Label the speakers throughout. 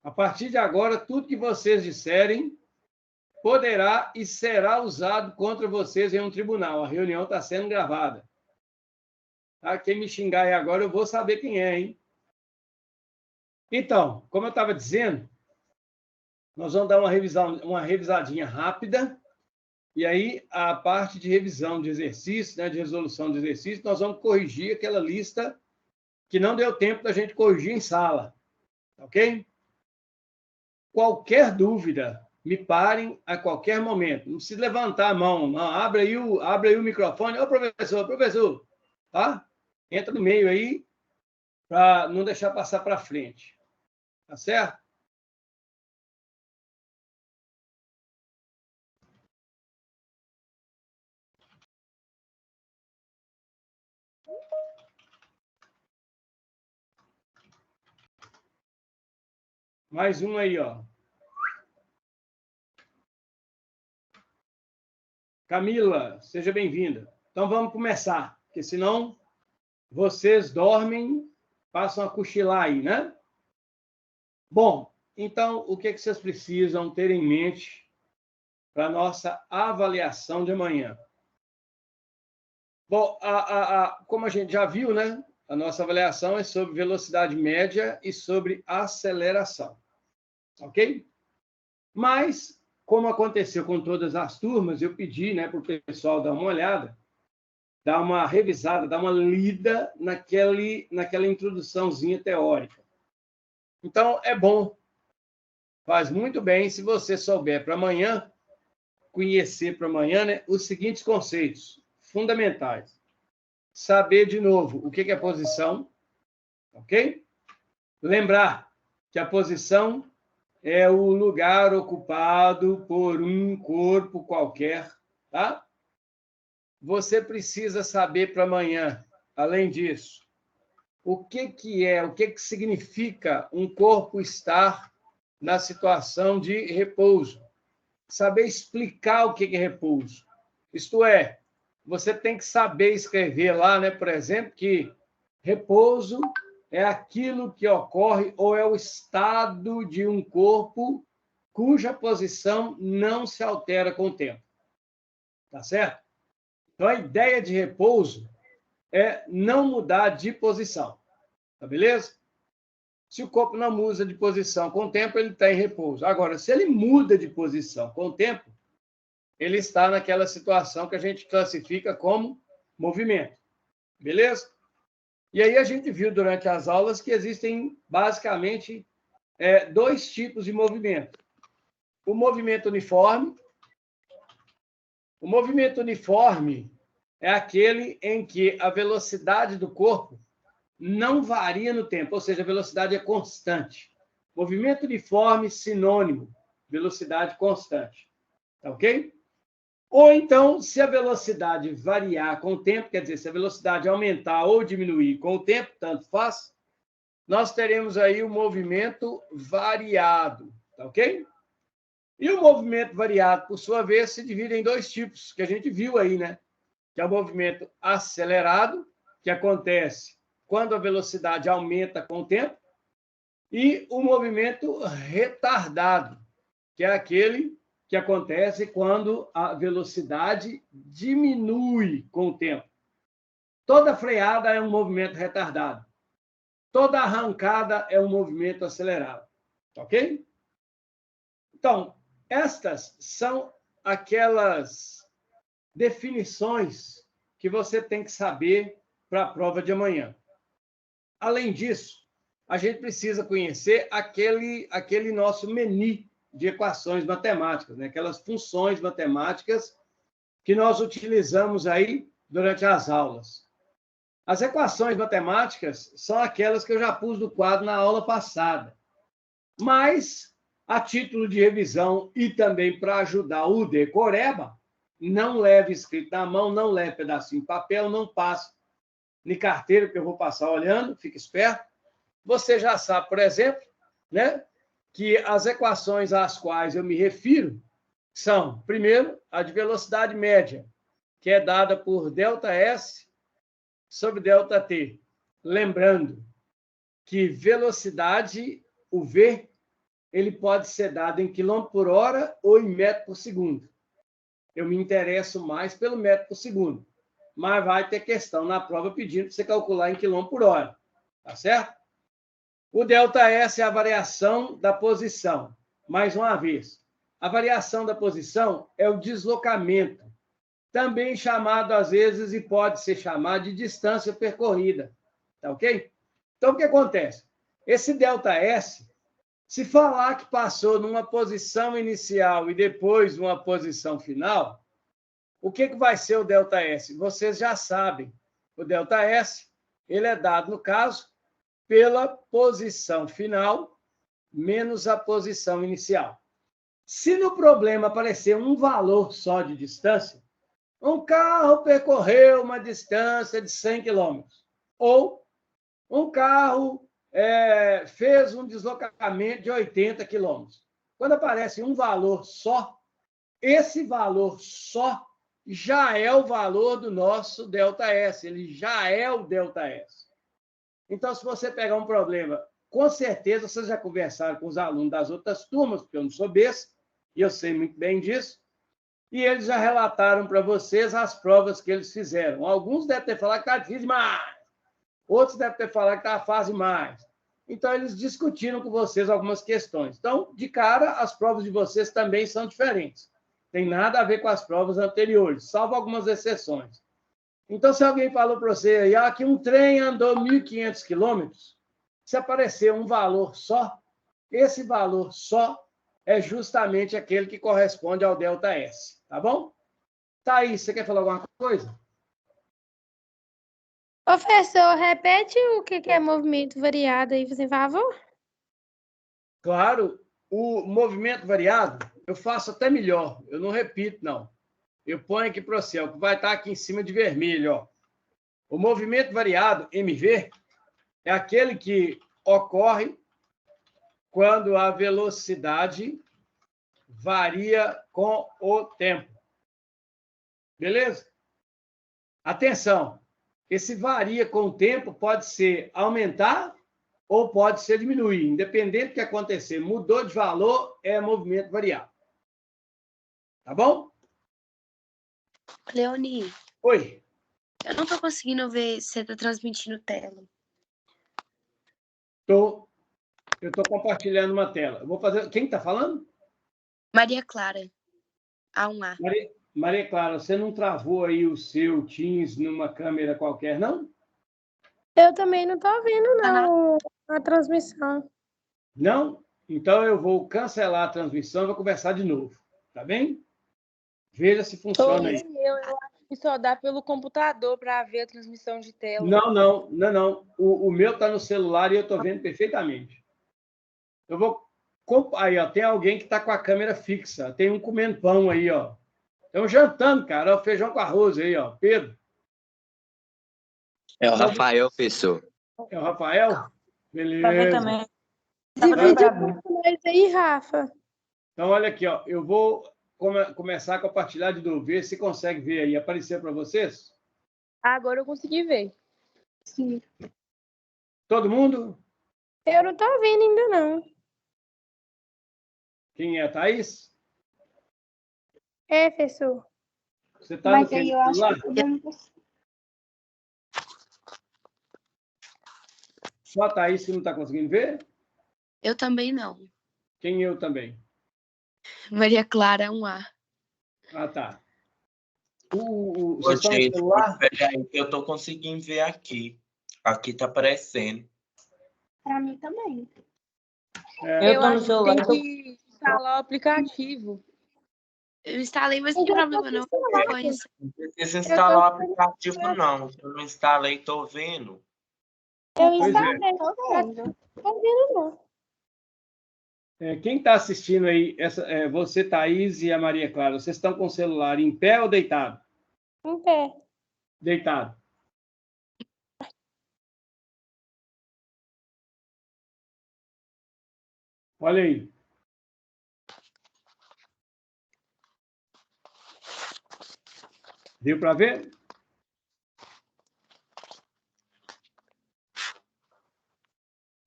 Speaker 1: A partir de agora, tudo que vocês disserem poderá e será usado contra vocês em um tribunal. A reunião está sendo gravada. Tá? Quem me xingar aí agora, eu vou saber quem é, hein? Então, como eu estava dizendo, nós vamos dar uma revisadinha rápida, e aí a parte de revisão de exercício, né, de resolução de exercício, nós vamos corrigir aquela lista que não deu tempo da gente corrigir em sala. Ok? Qualquer dúvida, me parem a qualquer momento. Não precisa levantar a mão. Não. Abre aí o microfone. Ô, professor, tá? Entra no meio aí para não deixar passar para frente. Tá certo? Mais um aí, ó. Camila, seja bem-vinda. Então vamos começar, porque senão vocês dormem, passam a cochilar aí, né? Bom, então o que vocês precisam ter em mente para a nossa avaliação de amanhã? Bom, como a gente já viu, né? A nossa avaliação é sobre velocidade média e sobre aceleração. Ok? Mas, como aconteceu com todas as turmas, eu pedi, né, para o pessoal dar uma olhada, dar uma revisada, dar uma lida naquela introduçãozinha teórica. Então, é bom, faz muito bem se você souber para amanhã, conhecer para amanhã, né, os seguintes conceitos fundamentais. Saber, de novo, o que é posição, ok? Lembrar que a posição é o lugar ocupado por um corpo qualquer, tá? Você precisa saber para amanhã, além disso, o que significa um corpo estar na situação de repouso. Saber explicar o que é repouso. Isto é, você tem que saber escrever lá, né, por exemplo, que repouso é aquilo que ocorre ou é o estado de um corpo cuja posição não se altera com o tempo. Tá certo? Então, a ideia de repouso é não mudar de posição. Tá beleza? Se o corpo não muda de posição com o tempo, ele está em repouso. Agora, se ele muda de posição com o tempo, ele está naquela situação que a gente classifica como movimento. Beleza? E aí a gente viu durante as aulas que existem basicamente dois tipos de movimento. O movimento uniforme. O movimento uniforme é aquele em que a velocidade do corpo não varia no tempo, ou seja, a velocidade é constante. Movimento uniforme, sinônimo, velocidade constante. Tá ok? Ou então, se a velocidade variar com o tempo, quer dizer, se a velocidade aumentar ou diminuir com o tempo, tanto faz, nós teremos aí o movimento variado, tá ok? E o movimento variado, por sua vez, se divide em dois tipos, que a gente viu aí, né? Que é o movimento acelerado, que acontece quando a velocidade aumenta com o tempo, e o movimento retardado, que é aquele que acontece quando a velocidade diminui com o tempo. Toda freada é um movimento retardado. Toda arrancada é um movimento acelerado. Ok? Então, estas são aquelas definições que você tem que saber para a prova de amanhã. Além disso, a gente precisa conhecer aquele nosso menu de equações matemáticas, né? Aquelas funções matemáticas que nós utilizamos aí durante as aulas. As equações matemáticas são aquelas que eu já pus no quadro na aula passada. Mas, a título de revisão e também para ajudar o decoreba, não leve escrito na mão, não leve pedacinho de papel, não passe de carteira, porque eu vou passar olhando, fique esperto. Você já sabe, por exemplo, né, que as equações às quais eu me refiro são, primeiro, a de velocidade média, que é dada por ΔS sobre ΔT. Lembrando que velocidade, o V, ele pode ser dado em quilômetro por hora ou em metro por segundo. Eu me interesso mais pelo metro por segundo. Mas vai ter questão na prova pedindo para você calcular em quilômetro por hora. Tá certo? O ΔS é a variação da posição. Mais uma vez, a variação da posição é o deslocamento, também chamado, às vezes, e pode ser chamado de distância percorrida. Tá ok? Então, o que acontece? Esse ΔS, se falar que passou numa posição inicial e depois numa posição final, o que vai ser o ΔS? Vocês já sabem. O ΔS, ele é dado, no caso, pela posição final menos a posição inicial. Se no problema aparecer um valor só de distância, um carro percorreu uma distância de 100 km, ou um carro fez um deslocamento de 80 km. Quando aparece um valor só, esse valor só já é o valor do nosso ΔS, ele já é o ΔS. Então, se você pegar um problema, com certeza vocês já conversaram com os alunos das outras turmas, porque eu não sou besta, e eu sei muito bem disso, e eles já relataram para vocês as provas que eles fizeram. Alguns devem ter falado que está difícil demais, outros devem ter falado que está fácil demais. Então, eles discutiram com vocês algumas questões. Então, de cara, as provas de vocês também são diferentes. Tem nada a ver com as provas anteriores, salvo algumas exceções. Então, se alguém falou para você aí, que um trem andou 1.500 quilômetros, se aparecer um valor só, esse valor só é justamente aquele que corresponde ao ΔS, tá bom? Thaís, você quer falar alguma coisa?
Speaker 2: Professor, repete o que é movimento variado aí, por favor?
Speaker 1: Claro, o movimento variado, eu faço até melhor, eu não repito, não. Eu ponho aqui para você, que vai estar aqui em cima de vermelho, ó. O movimento variado, MV, é aquele que ocorre quando a velocidade varia com o tempo. Beleza? Atenção, esse varia com o tempo pode ser aumentar ou pode ser diminuir. Independente do que acontecer, mudou de valor, é movimento variado. Tá bom?
Speaker 3: Leoni,
Speaker 1: Oi.
Speaker 3: eu não tô conseguindo ver se você tá transmitindo tela.
Speaker 1: Eu tô compartilhando uma tela. Eu vou fazer. Quem está falando?
Speaker 3: Maria Clara, A1A.
Speaker 1: Maria Clara, você não travou aí o seu Teams numa câmera qualquer, não?
Speaker 2: Eu também não estou vendo, não, a transmissão.
Speaker 1: Não? Então eu vou cancelar a transmissão e vou conversar de novo. Tá bem? Veja se funciona aí.
Speaker 4: Eu acho que só dá pelo computador para ver a transmissão de tela.
Speaker 1: Não. O meu está no celular e eu estou vendo perfeitamente. Eu vou. Aí, ó, tem alguém que está com a câmera fixa. Tem um comendo pão aí, ó. Estão jantando, cara. Ó, feijão com arroz aí, ó. Pedro.
Speaker 5: É o Rafael, professor.
Speaker 1: É o Rafael? Beleza.
Speaker 4: Pra ver também.
Speaker 2: Divide com nós aí, Rafa.
Speaker 1: Então, olha aqui, ó. Eu vou começar a compartilhar de novo. Ver se consegue ver aí. Aparecer para vocês?
Speaker 4: Agora eu consegui ver.
Speaker 2: Sim.
Speaker 1: Todo mundo?
Speaker 2: Eu não estou vendo ainda, não.
Speaker 1: Quem é? Thaís?
Speaker 2: É, professor.
Speaker 1: Você está no
Speaker 2: aí eu acho
Speaker 1: celular?
Speaker 2: que
Speaker 1: Só a Thaís que não está conseguindo ver?
Speaker 3: Eu também não.
Speaker 1: Quem eu também?
Speaker 3: Maria Clara, A1A.
Speaker 1: Ah, tá.
Speaker 6: Ô,
Speaker 1: Vocês estão no
Speaker 6: gente,
Speaker 1: celular?
Speaker 6: peraí, que eu tô conseguindo ver aqui. Aqui tá aparecendo.
Speaker 2: Para mim também.
Speaker 4: Eu acho que tem que instalar o aplicativo.
Speaker 3: Eu instalei, mas não tem problema não.
Speaker 6: Não precisa instalar o aplicativo, não. Eu não instalei, tô vendo.
Speaker 2: Eu
Speaker 1: Pois
Speaker 2: instalei, tô vendo. Tô vendo, não.
Speaker 1: Quem está assistindo aí, você, Thaís e a Maria Clara, vocês estão com o celular em pé ou deitado?
Speaker 2: Em pé.
Speaker 1: Deitado. Olha aí. Deu para ver?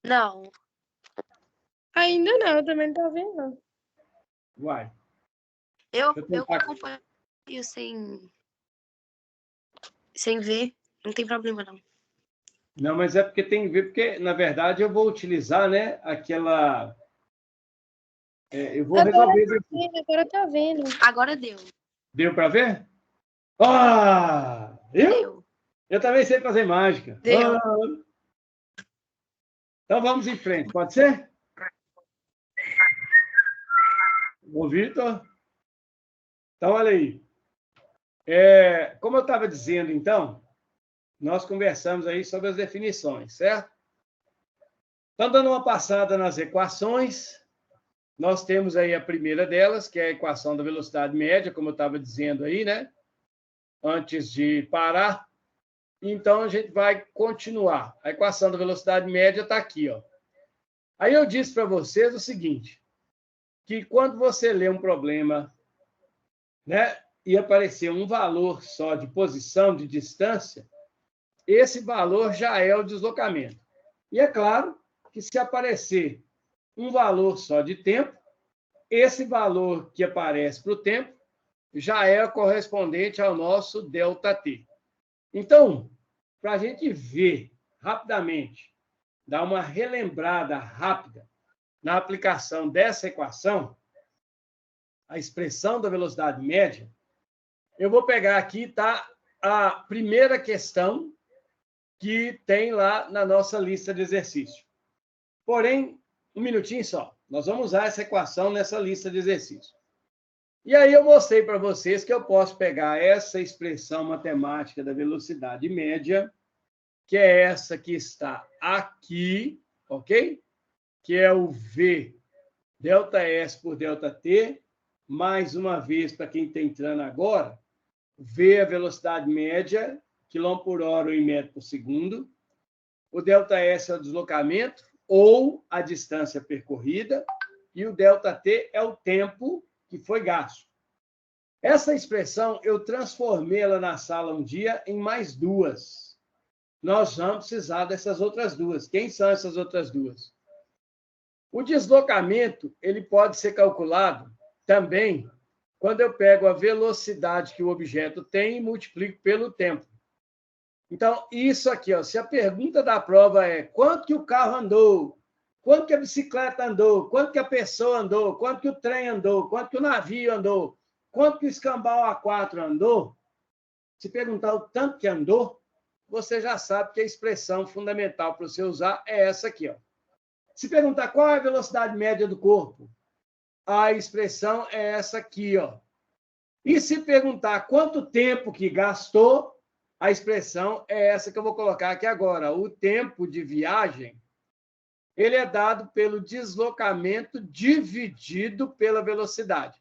Speaker 3: Não.
Speaker 2: Ainda não, eu também não tô vendo, não.
Speaker 1: Uai.
Speaker 3: Eu
Speaker 1: Deixa eu tentar-
Speaker 3: acompanho sem ver, não tem problema, não.
Speaker 1: Não, mas é porque tem que ver, porque, na verdade, eu vou utilizar, né, aquela... eu vou resolver isso aqui.
Speaker 2: Agora eu tô vendo.
Speaker 3: Agora deu.
Speaker 1: Deu para ver? Ah! Viu?
Speaker 3: Deu.
Speaker 1: Eu também sei fazer mágica.
Speaker 3: Deu.
Speaker 1: Ah! Então vamos em frente, pode ser? Ô, Vitor? Então, olha aí. Como eu estava dizendo, então, nós conversamos aí sobre as definições, certo? Então, dando uma passada nas equações, nós temos aí a primeira delas, que é a equação da velocidade média, como eu estava dizendo aí, né? Antes de parar. Então, a gente vai continuar. A equação da velocidade média está aqui, ó. Aí eu disse para vocês o seguinte, que quando você lê um problema, né, e aparecer um valor só de posição, de distância, esse valor já é o deslocamento. E é claro que se aparecer um valor só de tempo, esse valor que aparece para o tempo já é correspondente ao nosso ΔT. Então, para a gente ver rapidamente, dar uma relembrada rápida na aplicação dessa equação, a expressão da velocidade média, eu vou pegar aqui, tá, a primeira questão que tem lá na nossa lista de exercício. Porém, um minutinho só. Nós vamos usar essa equação nessa lista de exercício. E aí eu mostrei para vocês que eu posso pegar essa expressão matemática da velocidade média, que é essa que está aqui, ok? Que é o V ΔS por ΔT, mais uma vez, para quem está entrando agora, V é a velocidade média, quilômetro por hora em metro por segundo. O ΔS é o deslocamento ou a distância percorrida, e o ΔT é o tempo que foi gasto. Essa expressão, eu transformei ela na sala um dia em mais duas. Nós vamos precisar dessas outras duas. Quem são essas outras duas? O deslocamento, ele pode ser calculado também quando eu pego a velocidade que o objeto tem e multiplico pelo tempo. Então, isso aqui, ó, se a pergunta da prova é quanto que o carro andou, quanto que a bicicleta andou, quanto que a pessoa andou, quanto que o trem andou, quanto que o navio andou, quanto que o escambau A4 andou, se perguntar o tanto que andou, você já sabe que a expressão fundamental para você usar é essa aqui, ó. Se perguntar qual é a velocidade média do corpo, a expressão é essa aqui, ó. E se perguntar quanto tempo que gastou, a expressão é essa que eu vou colocar aqui agora. O tempo de viagem, ele é dado pelo deslocamento dividido pela velocidade.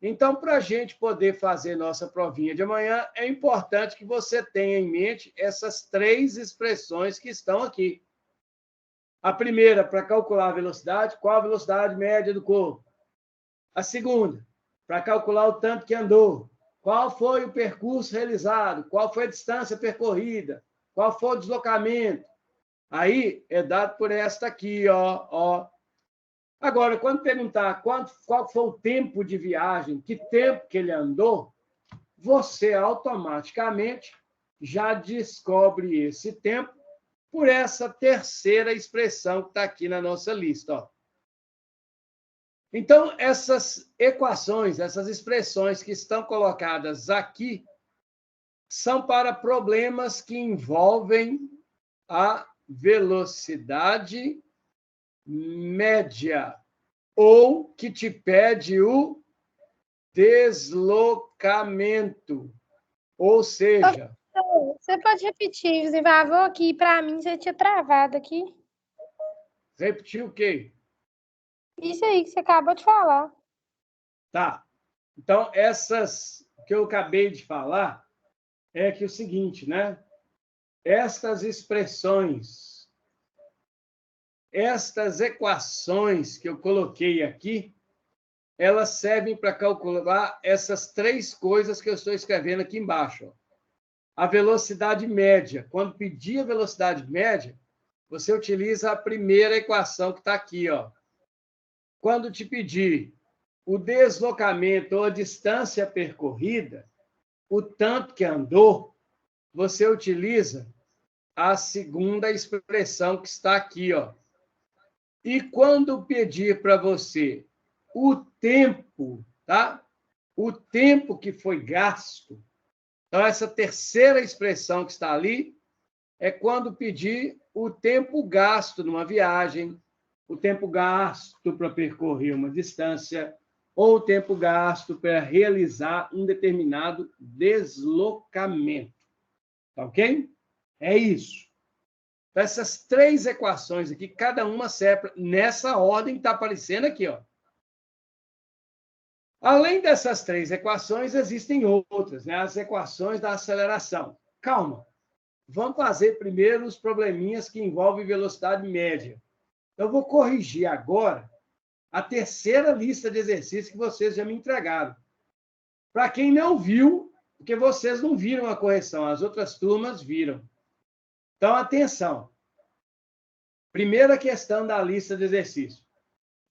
Speaker 1: Então, para a gente poder fazer nossa provinha de amanhã, é importante que você tenha em mente essas três expressões que estão aqui. A primeira, para calcular a velocidade, qual a velocidade média do corpo? A segunda, para calcular o tanto que andou, qual foi o percurso realizado, qual foi a distância percorrida, qual foi o deslocamento. Aí é dado por esta aqui, ó. Agora, quando perguntar qual foi o tempo de viagem, que tempo que ele andou, você automaticamente já descobre esse tempo por essa terceira expressão que está aqui na nossa lista, ó. Então, essas equações, essas expressões que estão colocadas aqui, são para problemas que envolvem a velocidade média, ou que te pede o deslocamento. Ou seja...
Speaker 2: Você pode repetir, desenvolveu aqui, para mim você tinha travado aqui.
Speaker 1: Repetir o quê?
Speaker 2: Isso aí que você acabou de falar.
Speaker 1: Tá. Então, essas que eu acabei de falar é que é o seguinte, né? Estas expressões, estas equações que eu coloquei aqui, elas servem para calcular essas três coisas que eu estou escrevendo aqui embaixo, ó. A velocidade média. Quando pedir a velocidade média, você utiliza a primeira equação que está aqui, ó. quando te pedir o deslocamento ou a distância percorrida, o tanto que andou, você utiliza a segunda expressão que está aqui, ó. E quando pedir para você o tempo, tá? O tempo que foi gasto. Então, essa terceira expressão que está ali é quando pedir o tempo gasto numa viagem, o tempo gasto para percorrer uma distância, ou o tempo gasto para realizar um determinado deslocamento. Tá ok? É isso. Então, essas três equações aqui, cada uma serve nessa ordem que está aparecendo aqui, ó. Além dessas três equações, existem outras, né? As equações da aceleração. Calma. Vamos fazer primeiro os probleminhas que envolvem velocidade média. Eu vou corrigir agora a terceira lista de exercícios que vocês já me entregaram. Para quem não viu, porque vocês não viram a correção, as outras turmas viram. Então, atenção. Primeira questão da lista de exercícios.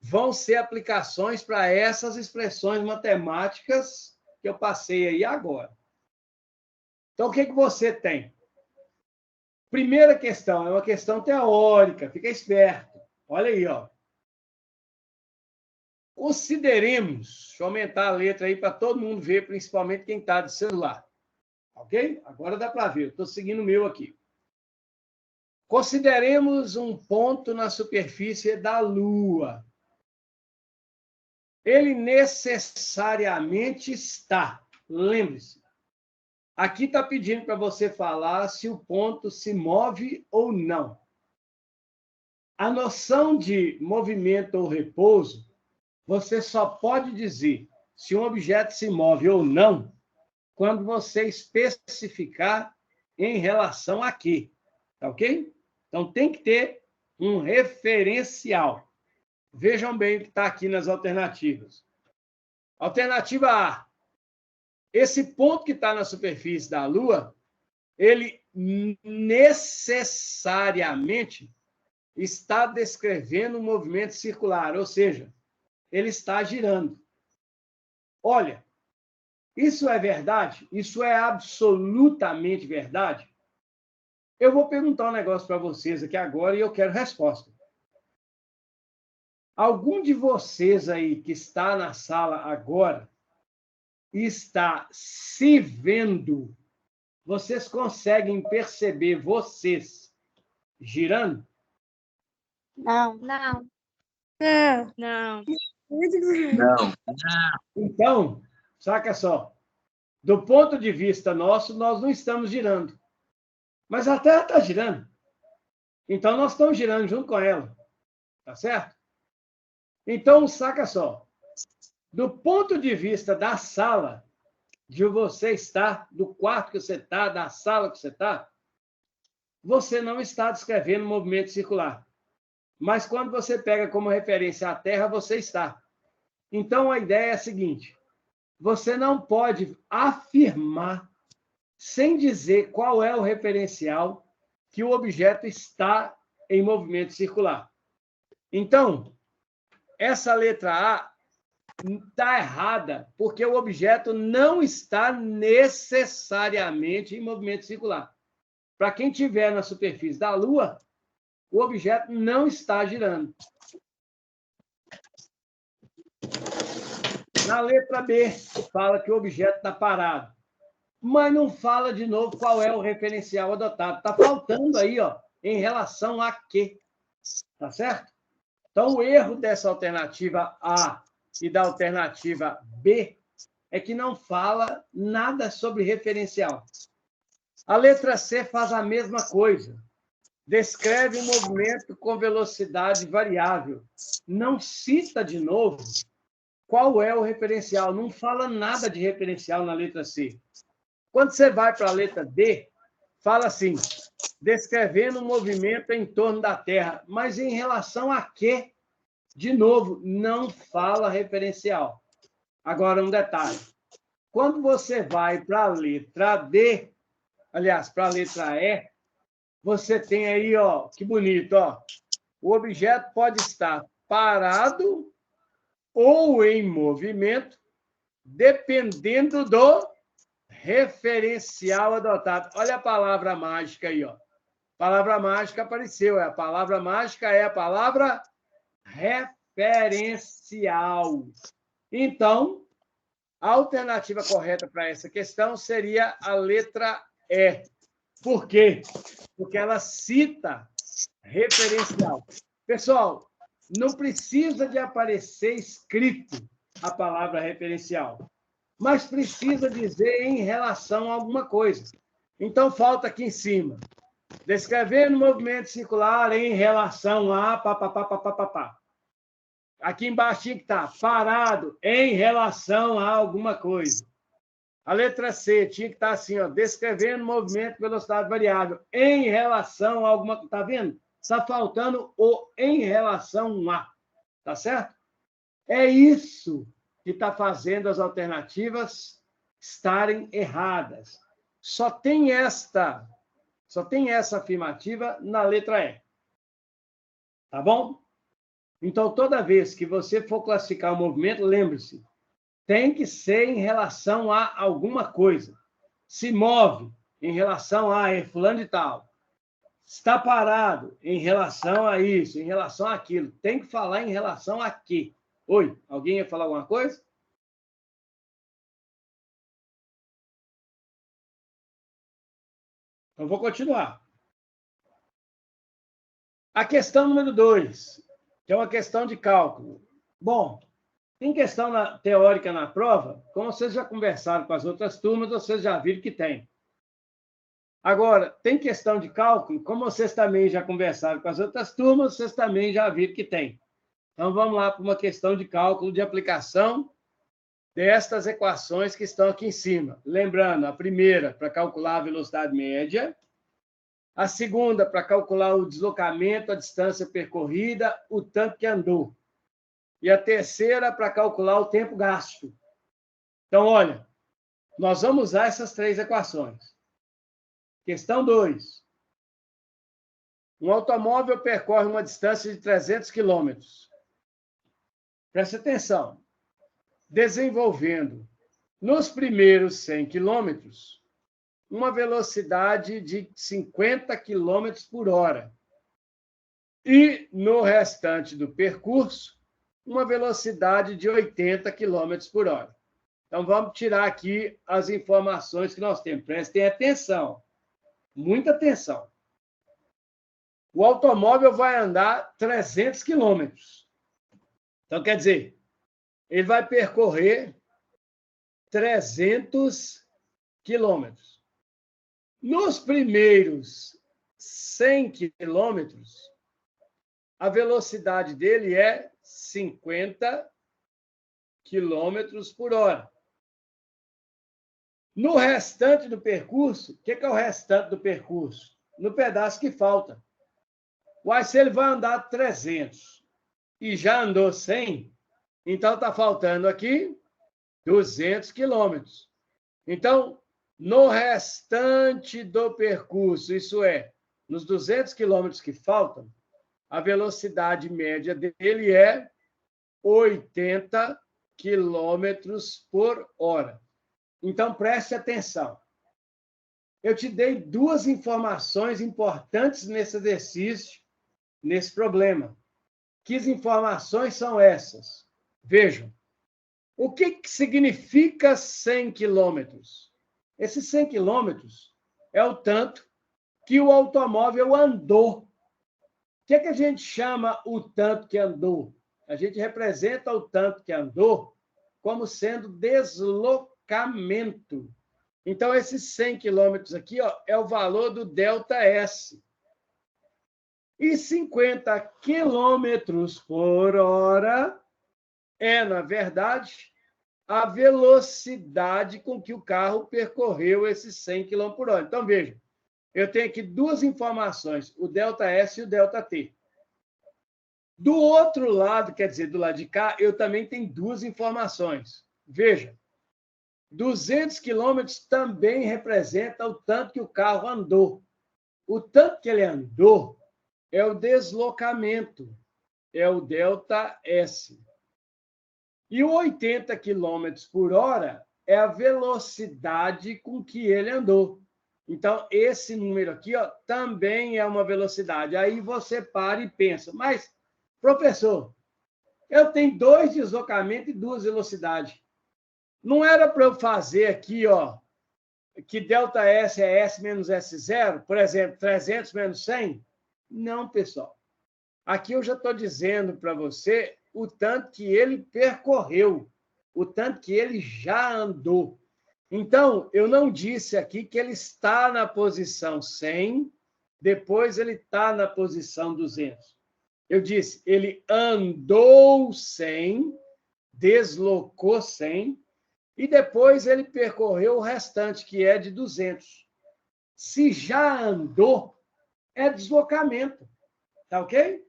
Speaker 1: Vão ser aplicações para essas expressões matemáticas que eu passei aí agora. Então, o que você tem? Primeira questão, é uma questão teórica, fica esperto. Olha aí, ó. Consideremos, deixa eu aumentar a letra aí para todo mundo ver, principalmente quem está de celular. Ok? Agora dá para ver, eu estou seguindo o meu aqui. Consideremos um ponto na superfície da Lua. Ele necessariamente está. Lembre-se. Aqui está pedindo para você falar se o ponto se move ou não. A noção de movimento ou repouso, você só pode dizer se um objeto se move ou não quando você especificar em relação a quê. Tá ok? Então, tem que ter um referencial. Vejam bem o que está aqui nas alternativas. Alternativa A. Esse ponto que está na superfície da Lua, ele necessariamente está descrevendo um movimento circular, ou seja, ele está girando. Olha, isso é verdade? Isso é absolutamente verdade? Eu vou perguntar um negócio para vocês aqui agora e eu quero resposta. Algum de vocês aí que está na sala agora está se vendo, vocês conseguem perceber vocês girando?
Speaker 4: Não.
Speaker 2: Não.
Speaker 3: Não.
Speaker 6: Não.
Speaker 1: Então, saca só, do ponto de vista nosso, nós não estamos girando. Mas a Terra está girando. Então, nós estamos girando junto com ela. Tá certo? Então, saca só. Do ponto de vista da sala, de você estar, do quarto que você está, da sala que você está, você não está descrevendo movimento circular. Mas quando você pega como referência a Terra, você está. Então, a ideia é a seguinte. Você não pode afirmar, sem dizer qual é o referencial, que o objeto está em movimento circular. Então, essa letra A está errada, porque o objeto não está necessariamente em movimento circular. Para quem estiver na superfície da Lua, o objeto não está girando. Na letra B, fala que o objeto está parado. Mas não fala de novo qual é o referencial adotado. Está faltando aí, ó, em relação a quê. Tá certo? Então, o erro dessa alternativa A e da alternativa B é que não fala nada sobre referencial. A letra C faz a mesma coisa. Descreve um movimento com velocidade variável. Não cita de novo qual é o referencial. Não fala nada de referencial na letra C. Quando você vai para a letra D, fala assim, descrevendo um movimento em torno da Terra. Mas em relação a quê? De novo, não fala referencial. Agora, um detalhe. Quando você vai para a letra D, aliás, para a letra E, você tem aí, ó, que bonito, ó. O objeto pode estar parado ou em movimento, dependendo do referencial adotado. Olha a palavra mágica aí, ó. A palavra mágica apareceu. A palavra mágica é a palavra referencial. Então, a alternativa correta para essa questão seria a letra E. Por quê? Porque ela cita referencial. Pessoal, não precisa de aparecer escrito a palavra referencial, mas precisa dizer em relação a alguma coisa. Então, falta aqui em cima. Descrevendo o movimento circular em relação a pá. Aqui embaixo tinha que estar parado em relação a alguma coisa. A letra C tinha que estar assim, ó, descrevendo movimento e velocidade variável em relação a alguma coisa. Está vendo? Está faltando o em relação a. Tá certo? É isso que está fazendo as alternativas estarem erradas. Só tem essa afirmativa na letra E. Tá bom? Então, toda vez que você for classificar o movimento, lembre-se, tem que ser em relação a alguma coisa. Se move em relação a fulano de tal. Está parado em relação a isso, em relação àquilo. Tem que falar em relação a quê? Oi, alguém ia falar alguma coisa? Então, vou continuar. A questão número 2, que é uma questão de cálculo. Bom, tem questão teórica na prova, como vocês já conversaram com as outras turmas, vocês já viram que tem. Agora, tem questão de cálculo, como vocês também já conversaram com as outras turmas, vocês também já viram que tem. Então, vamos lá para uma questão de cálculo de aplicação destas equações que estão aqui em cima. Lembrando, a primeira para calcular a velocidade média, a segunda para calcular o deslocamento, a distância percorrida, o tanto que andou. E a terceira para calcular o tempo gasto. Então, olha, nós vamos usar essas 3 equações. Questão 2. Um automóvel percorre uma distância de 300 quilômetros. Preste atenção. Desenvolvendo, nos primeiros 100 quilômetros, uma velocidade de 50 quilômetros por hora. E, no restante do percurso, uma velocidade de 80 quilômetros por hora. Então, vamos tirar aqui as informações que nós temos. Prestem atenção. Muita atenção. O automóvel vai andar 300 quilômetros. Então, quer dizer, ele vai percorrer 300 quilômetros. Nos primeiros 100 quilômetros, a velocidade dele é 50 quilômetros por hora. No restante do percurso, o que é o restante do percurso? No pedaço que falta. Uai, se ele vai andar 300 e já andou 100, então está faltando aqui 200 quilômetros. Então, no restante do percurso, isso é, nos 200 quilômetros que faltam, a velocidade média dele é 80 quilômetros por hora. Então, preste atenção. Eu te dei 2 informações importantes nesse exercício, nesse problema. Que informações são essas? Vejam. O que significa 100 quilômetros? Esses 100 quilômetros é o tanto que o automóvel andou. O que a gente chama o tanto que andou? A gente representa o tanto que andou como sendo deslocamento. Então, esses 100 quilômetros aqui, ó, é o valor do ΔS. E 50 quilômetros por hora é, na verdade, a velocidade com que o carro percorreu esses 100 km por hora. Então, veja, eu tenho aqui 2 informações, o ΔS e o ΔT. Do outro lado, quer dizer, do lado de cá, eu também tenho 2 informações. Veja, 200 quilômetros também representa o tanto que o carro andou. O tanto que ele andou é o deslocamento, é o ΔS. E o 80 km por hora é a velocidade com que ele andou. Então, esse número aqui, ó, também é uma velocidade. Aí você para e pensa, mas, professor, eu tenho 2 deslocamentos e 2 velocidades. Não era para eu fazer aqui, ó, que ΔS é S menos S0, por exemplo, 300 menos 100? Não, pessoal. Aqui eu já estou dizendo para você o tanto que ele percorreu, o tanto que ele já andou. Então, eu não disse aqui que ele está na posição 100, depois ele está na posição 200. Eu disse, ele andou 100, deslocou 100, e depois ele percorreu o restante, que é de 200. Se já andou, é deslocamento. Tá ok?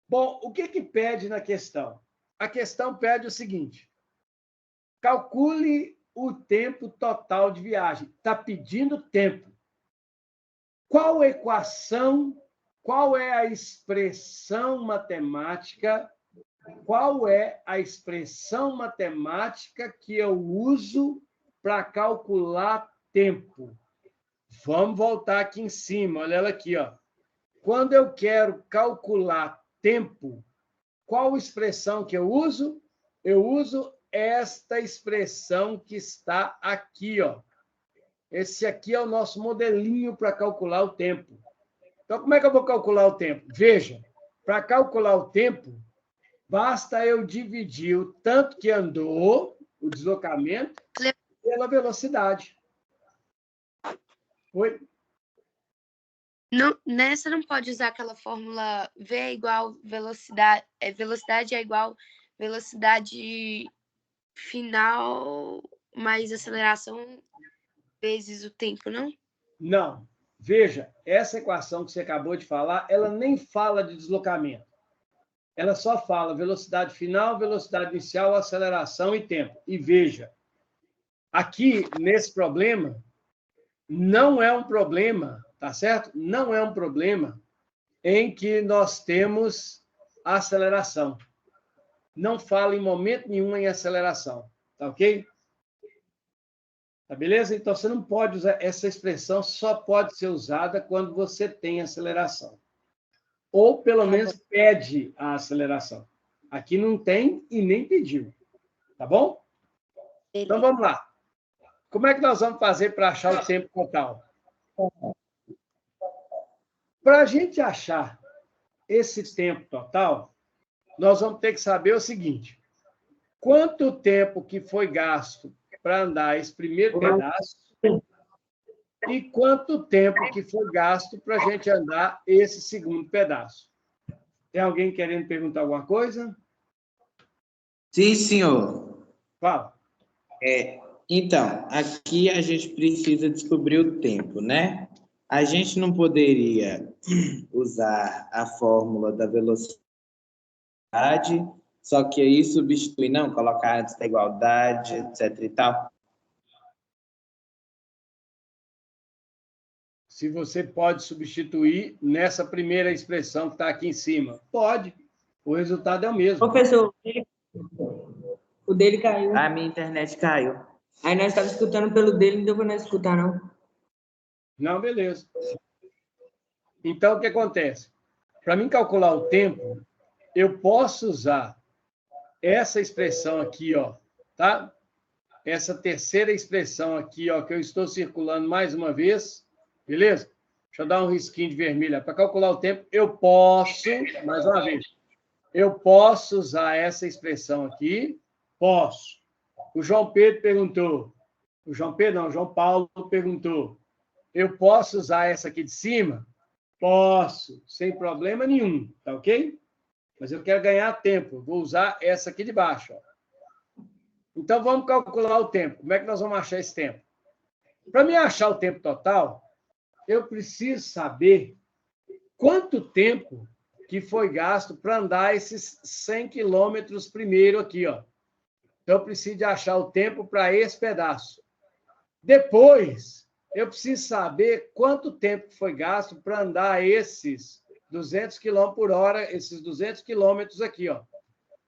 Speaker 1: Bom, o que pede na questão? A questão pede o seguinte: calcule o tempo total de viagem. Está pedindo tempo. Qual equação, qual é a expressão matemática, qual é a expressão matemática que eu uso para calcular tempo? Vamos voltar aqui em cima, olha ela aqui, ó. Quando eu quero calcular tempo, qual expressão que eu uso? Eu uso esta expressão que está aqui, ó. Esse aqui é o nosso modelinho para calcular o tempo. Então, como é que eu vou calcular o tempo? Veja, para calcular o tempo, basta eu dividir o tanto que andou, o deslocamento, pela velocidade. Oi?
Speaker 3: Não, nessa não pode usar aquela fórmula V é igual velocidade, velocidade é igual velocidade final mais aceleração vezes o tempo, não?
Speaker 1: Não. Veja, essa equação que você acabou de falar, ela nem fala de deslocamento. Ela só fala velocidade final, velocidade inicial, aceleração e tempo. E veja, aqui, nesse problema, não é um problema, tá certo? Não é um problema em que nós temos aceleração. Não fala em momento nenhum em aceleração, tá ok? Tá beleza? Então, você não pode usar essa expressão, só pode ser usada quando você tem aceleração. Ou, pelo menos, pede a aceleração. Aqui não tem e nem pediu. Tá bom? Então, vamos lá. Como é que nós vamos fazer para achar o tempo total? Para a gente achar esse tempo total, nós vamos ter que saber o seguinte: quanto tempo que foi gasto para andar esse primeiro pedaço e quanto tempo que foi gasto para a gente andar esse segundo pedaço. Tem alguém querendo perguntar alguma coisa?
Speaker 5: Sim, senhor.
Speaker 1: Fala.
Speaker 5: Então, aqui a gente precisa descobrir o tempo, né? A gente não poderia usar a fórmula da velocidade, só que aí substituir, não, colocar antes da igualdade, etc e tal.
Speaker 1: Se você pode substituir nessa primeira expressão que está aqui em cima. Pode. O resultado é o mesmo.
Speaker 4: Professor, o dele caiu.
Speaker 5: A minha internet caiu.
Speaker 4: Aí nós estávamos escutando pelo dele, não deu para nós escutar, não.
Speaker 1: Não, beleza. Então, o que acontece? Para mim calcular o tempo, eu posso usar essa expressão aqui, ó, tá? Essa terceira expressão aqui, ó, que eu estou circulando mais uma vez, beleza? Deixa eu dar um risquinho de vermelho. Para calcular o tempo, eu posso, mais uma vez, eu posso usar essa expressão aqui? Posso. O João Pedro perguntou. O João Pedro não, o João Paulo perguntou. Eu posso usar essa aqui de cima? Posso, sem problema nenhum, tá ok? Mas eu quero ganhar tempo, vou usar essa aqui de baixo. Ó. Então, vamos calcular o tempo. Como é que nós vamos achar esse tempo? Para mim achar o tempo total, eu preciso saber quanto tempo que foi gasto para andar esses 100 quilômetros primeiro aqui, ó. Então, eu preciso de achar o tempo para esse pedaço. Depois, eu preciso saber quanto tempo foi gasto para andar esses 200 km por hora, esses 200 quilômetros aqui, ó.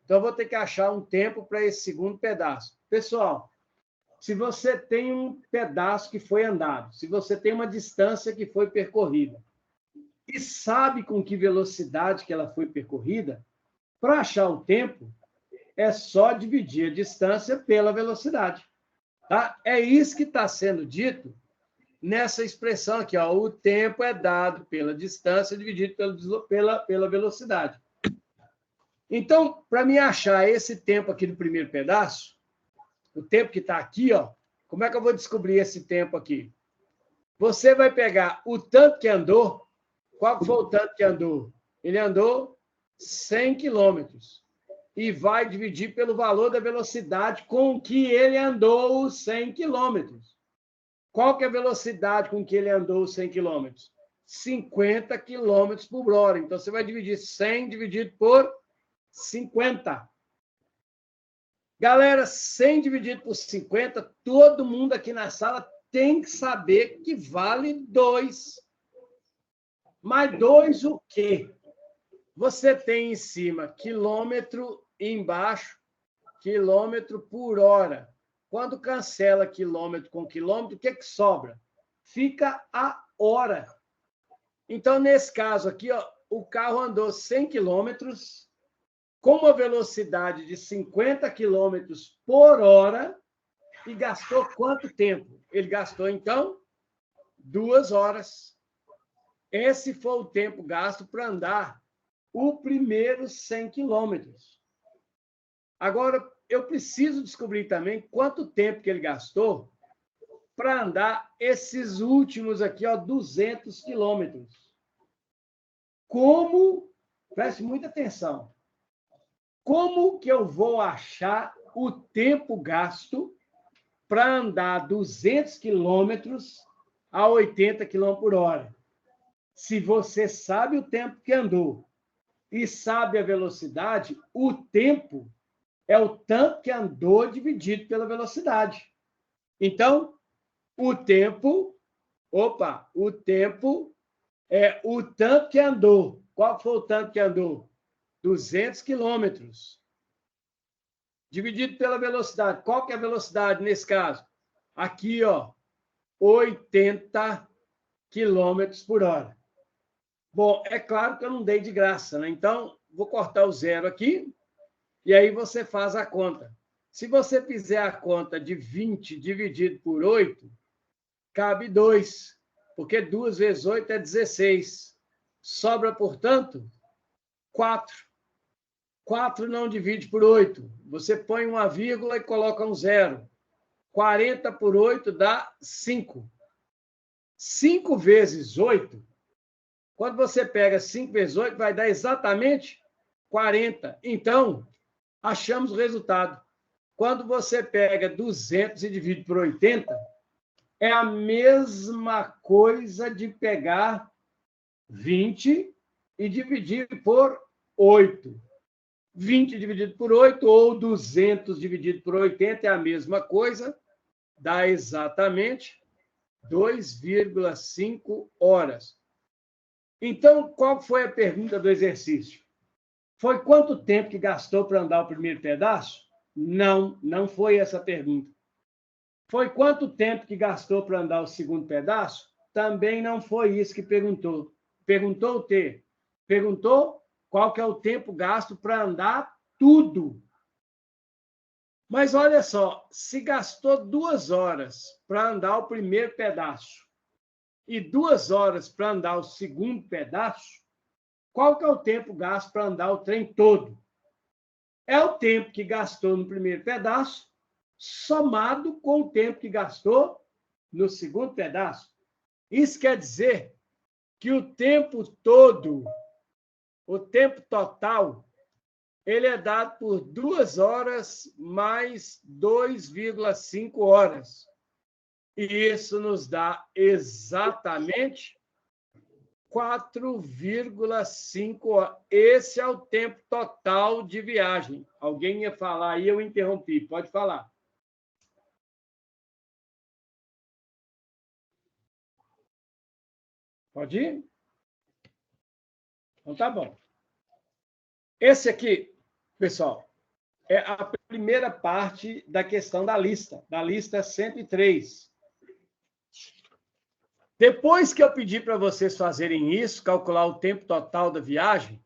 Speaker 1: Então, eu vou ter que achar um tempo para esse segundo pedaço. Pessoal, se você tem um pedaço que foi andado, se você tem uma distância que foi percorrida, e sabe com que velocidade que ela foi percorrida, para achar o tempo, é só dividir a distância pela velocidade. Tá? É isso que está sendo dito nessa expressão aqui. Ó, o tempo é dado pela distância dividido pela velocidade. Então, para me achar esse tempo aqui do primeiro pedaço, o tempo que está aqui, ó, como é que eu vou descobrir esse tempo aqui? Você vai pegar o tanto que andou. Qual foi o tanto que andou? Ele andou 100 quilômetros. E vai dividir pelo valor da velocidade com que ele andou os 100 quilômetros. Qual que é a velocidade com que ele andou os 100 quilômetros? 50 quilômetros por hora. Então, você vai dividir 100 dividido por 50. Galera, 100 dividido por 50, todo mundo aqui na sala tem que saber que vale 2. Mas 2 o quê? Você tem em cima quilômetro e embaixo quilômetro por hora. Quando cancela quilômetro com quilômetro, o que sobra? Fica a hora. Então, nesse caso aqui, ó, o carro andou 100 quilômetros com uma velocidade de 50 quilômetros por hora e gastou quanto tempo? Ele gastou, então, 2 horas. Esse foi o tempo gasto para andar o primeiro 100 quilômetros. Agora, eu preciso descobrir também quanto tempo que ele gastou para andar esses últimos aqui, ó, 200 quilômetros. Como, preste muita atenção, como que eu vou achar o tempo gasto para andar 200 quilômetros a 80 quilômetros por hora? Se você sabe o tempo que andou e sabe a velocidade, o tempo é o tanto que andou dividido pela velocidade. Então, o tempo é o tanto que andou. Qual foi o tanto que andou? 200 quilômetros. Dividido pela velocidade. Qual que é a velocidade nesse caso? Aqui, ó, 80 quilômetros por hora. Bom, é claro que eu não dei de graça, né? Então, vou cortar o 0 aqui, e aí você faz a conta. Se você fizer a conta de 20 dividido por 8, cabe 2, porque 2 vezes 8 é 16. Sobra, portanto, 4. 4 não divide por 8. Você põe uma vírgula e coloca um 0. 40 por 8 dá 5. 5 vezes 8, quando você pega 5 vezes 8, vai dar exatamente 40. Então, achamos o resultado. Quando você pega 200 e divide por 80, é a mesma coisa de pegar 20 e dividir por 8. 20 dividido por 8 ou 200 dividido por 80 é a mesma coisa, dá exatamente 2,5 horas. Então, qual foi a pergunta do exercício? Foi quanto tempo que gastou para andar o primeiro pedaço? Não, não foi essa a pergunta. Foi quanto tempo que gastou para andar o segundo pedaço? Também não foi isso que perguntou. Perguntou o quê? Perguntou qual que é o tempo gasto para andar tudo. Mas olha só, se gastou 2 horas para andar o primeiro pedaço e 2 horas para andar o segundo pedaço, qual que é o tempo gasto para andar o trem todo? É o tempo que gastou no primeiro pedaço, somado com o tempo que gastou no segundo pedaço. Isso quer dizer que o tempo todo, o tempo total, ele é dado por 2 horas mais 2,5 horas. E isso nos dá exatamente 4,5 horas. Esse é o tempo total de viagem. Alguém ia falar aí, eu interrompi. Pode falar. Pode ir? Então tá bom. Esse aqui, pessoal, é a primeira parte da questão da lista 103. Depois que eu pedi para vocês fazerem isso, calcular o tempo total da viagem,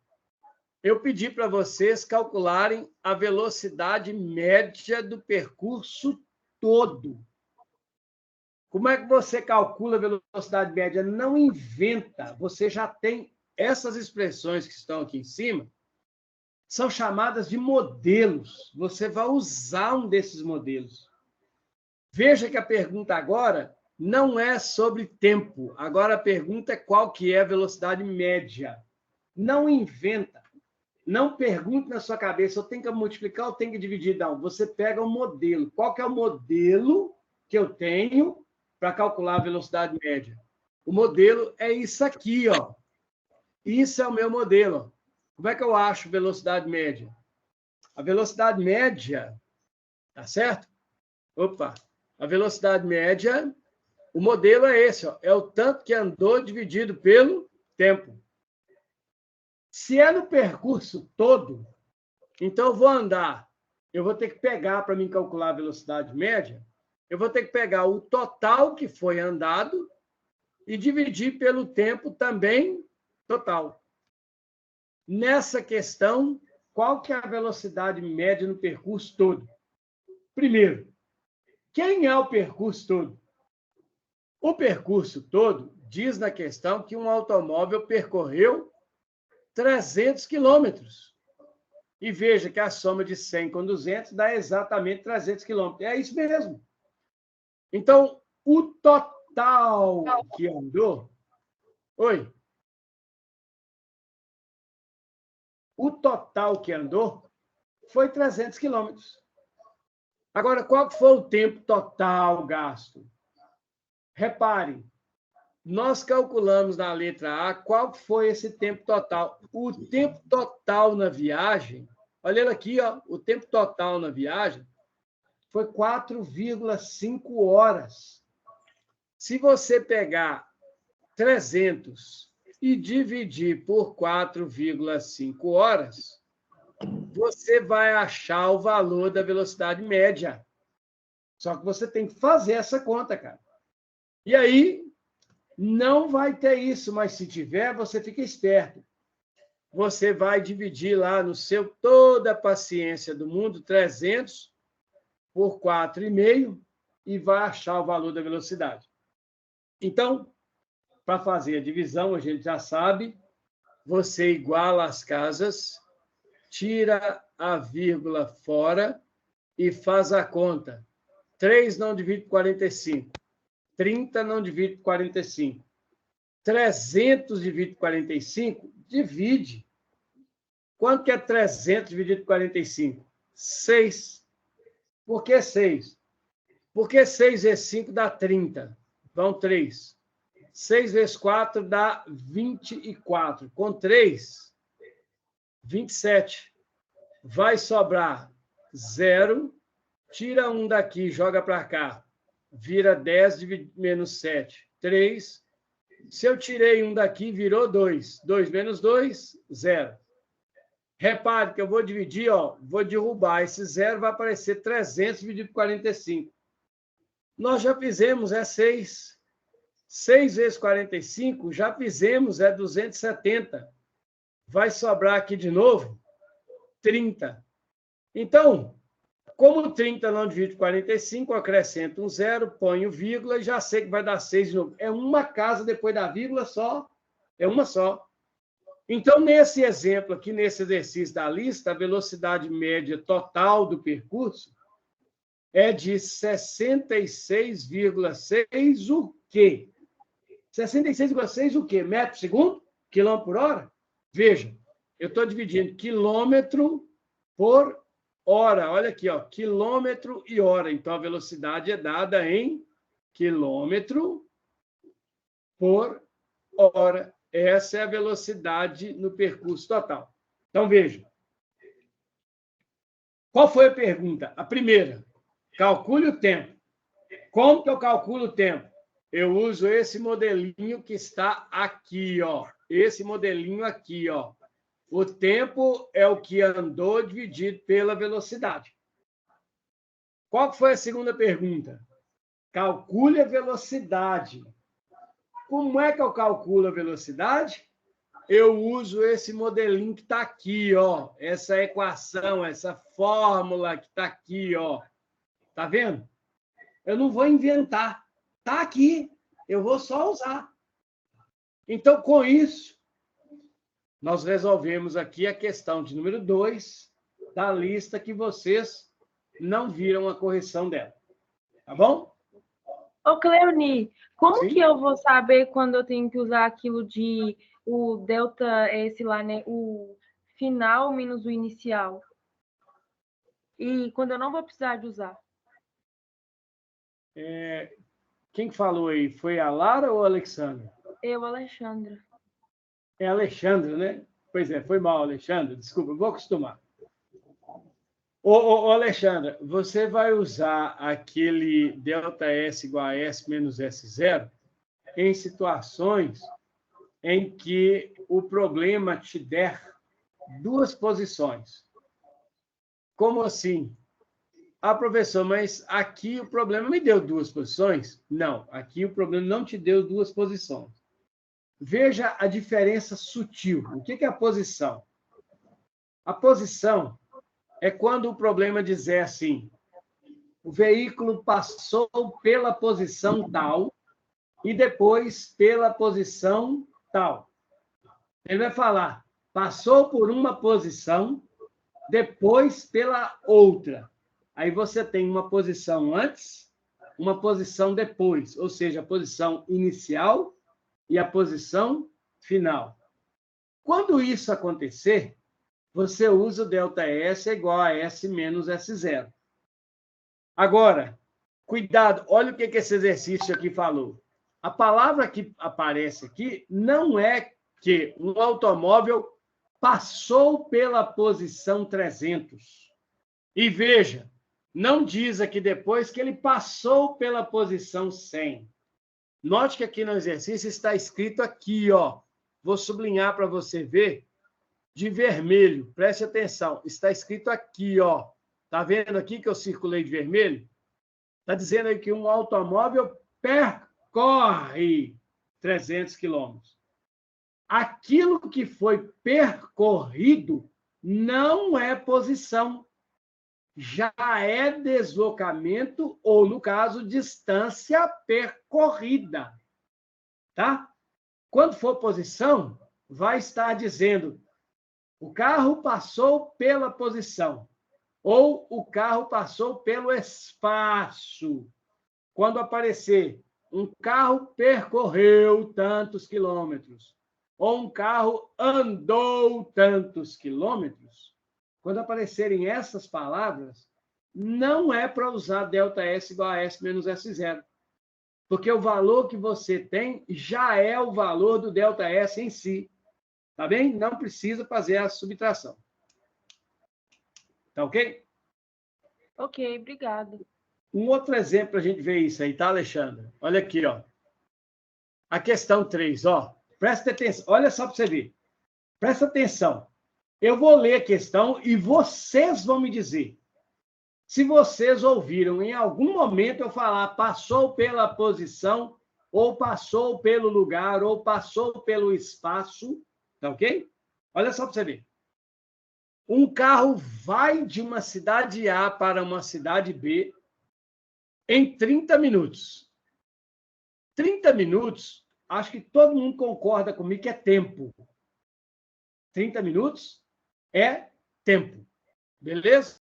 Speaker 1: eu pedi para vocês calcularem a velocidade média do percurso todo. Como é que você calcula a velocidade média? Não inventa. Você já tem essas expressões que estão aqui em cima, são chamadas de modelos. Você vai usar um desses modelos. Veja que a pergunta agora não é sobre tempo. Agora a pergunta é qual que é a velocidade média. Não inventa. Não pergunte na sua cabeça, eu tenho que multiplicar ou tenho que dividir? Não, você pega o modelo. Qual que é o modelo que eu tenho para calcular a velocidade média? O modelo é isso aqui, ó. Isso é o meu modelo. Como é que eu acho velocidade média? A velocidade média, tá certo? Opa! A velocidade média, o modelo é esse, ó. É o tanto que andou dividido pelo tempo. Se é no percurso todo, então eu vou andar, eu vou ter que pegar, para mim calcular a velocidade média, eu vou ter que pegar o total que foi andado e dividir pelo tempo também total. Nessa questão, qual que é a velocidade média no percurso todo? Primeiro, quem é o percurso todo? O percurso todo diz na questão que um automóvel percorreu 300 quilômetros. E veja que a soma de 100 com 200 dá exatamente 300 quilômetros. É isso mesmo. Então, o total que andou... Oi? O total que andou foi 300 quilômetros. Agora, qual foi o tempo total gasto? Reparem, nós calculamos na letra A qual foi esse tempo total. O tempo total na viagem, olha aqui, ó, o tempo total na viagem foi 4,5 horas. Se você pegar 300 e dividir por 4,5 horas, você vai achar o valor da velocidade média. Só que você tem que fazer essa conta, cara. E aí, não vai ter isso, mas se tiver, você fica esperto. Você vai dividir lá no seu toda a paciência do mundo, 300 por 4,5, e vai achar o valor da velocidade. Então, para fazer a divisão, a gente já sabe, você iguala as casas, tira a vírgula fora e faz a conta. 3 não divide por 45. 30 não divide por 45. 300 divide por 45, divide. Quanto que é 300 dividido por 45? 6. Por que 6? Porque 6 vezes 5 dá 30. Vão 3. 6 vezes 4 dá 24. Com 3, 27. Vai sobrar 0. Tira 1 daqui, joga para cá. Vira 10 menos 7. 3. Se eu tirei 1 daqui, virou 2. 2 menos 2, 0. Repare que eu vou dividir, ó, vou derrubar esse 0, vai aparecer 300 dividido por 45. Nós já fizemos, é 6. 6 vezes 45, já fizemos, é 270. Vai sobrar aqui de novo 30. Então, como 30 não divide 45, eu acrescento um 0, ponho vírgula e já sei que vai dar 6 de novo. É uma casa depois da vírgula só. É uma só. Então, nesse exemplo aqui, nesse exercício da lista, a velocidade média total do percurso é de 66,6 o quê? 66,6 o quê? Metro por segundo? Quilômetro por hora? Veja, eu estou dividindo quilômetro por hora. Olha aqui, ó, quilômetro e hora. Então, a velocidade é dada em quilômetro por hora. Essa é a velocidade no percurso total. Então, veja. Qual foi a pergunta? A primeira. Calcule o tempo. Como que eu calculo o tempo? Eu uso esse modelinho que está aqui, ó. Esse modelinho aqui, ó. O tempo é o que andou dividido pela velocidade. Qual foi a segunda pergunta? Calcule a velocidade. Como é que eu calculo a velocidade? Eu uso esse modelinho que está aqui, ó. Essa equação, essa fórmula que está aqui, ó. Tá vendo? Eu não vou inventar. Está aqui. Eu vou só usar. Então, com isso, nós resolvemos aqui a questão de número 2 da lista que vocês não viram a correção dela. Tá bom?
Speaker 4: Ô, Cleoni, como
Speaker 1: Sim.
Speaker 4: que eu vou saber quando eu tenho que usar aquilo de o delta S lá, né? O final menos o inicial. E quando eu não vou precisar de usar.
Speaker 1: Quem falou aí? Foi a Lara ou a Alexandra?
Speaker 4: Eu, Alexandra.
Speaker 1: É a Alexandra, né? Pois é, foi mal, Alexandra. Desculpa, vou acostumar. Ô, Alexandra, você vai usar aquele ΔS igual a S menos S0 em situações em que o problema te der duas posições. Como assim? Ah, professor, mas aqui o problema me deu duas posições? Não, aqui o problema não te deu duas posições. Veja a diferença sutil. O que é a posição? A posição é quando o problema dizer assim, o veículo passou pela posição tal e depois pela posição tal. Ele vai falar, passou por uma posição, depois pela outra. Aí você tem uma posição antes, uma posição depois, ou seja, a posição inicial e a posição final. Quando isso acontecer, você usa o ΔS igual a S menos S0. Agora, cuidado, olha o que esse exercício aqui falou. A palavra que aparece aqui não é que um automóvel passou pela posição 300. E veja, não diz aqui depois que ele passou pela posição 100. Note que aqui no exercício está escrito aqui, ó. Vou sublinhar para você ver de vermelho. Preste atenção. Está escrito aqui, ó. Tá vendo aqui que eu circulei de vermelho? Está dizendo aí que um automóvel percorre 300 quilômetros. Aquilo que foi percorrido não é posição. Já é deslocamento ou, no caso, distância percorrida. Tá? Quando for posição, vai estar dizendo o carro passou pela posição ou o carro passou pelo espaço. Quando aparecer um carro percorreu tantos quilômetros ou um carro andou tantos quilômetros, quando aparecerem essas palavras, não é para usar ΔS igual a S menos S0. Porque o valor que você tem já é o valor do ΔS em si. Tá bem? Não precisa fazer a subtração. Tá ok?
Speaker 4: Ok, obrigada.
Speaker 1: Um outro exemplo para a gente ver isso aí, tá, Alexandra? Olha aqui, ó. A questão 3, ó. Presta atenção. Olha só para você ver. Presta atenção. Eu vou ler a questão e vocês vão me dizer. Se vocês ouviram em algum momento eu falar passou pela posição, ou passou pelo lugar, ou passou pelo espaço, tá ok? Olha só para você ver. Um carro vai de uma cidade A para uma cidade B em 30 minutos. 30 minutos, acho que todo mundo concorda comigo que é tempo. 30 minutos é tempo. Beleza?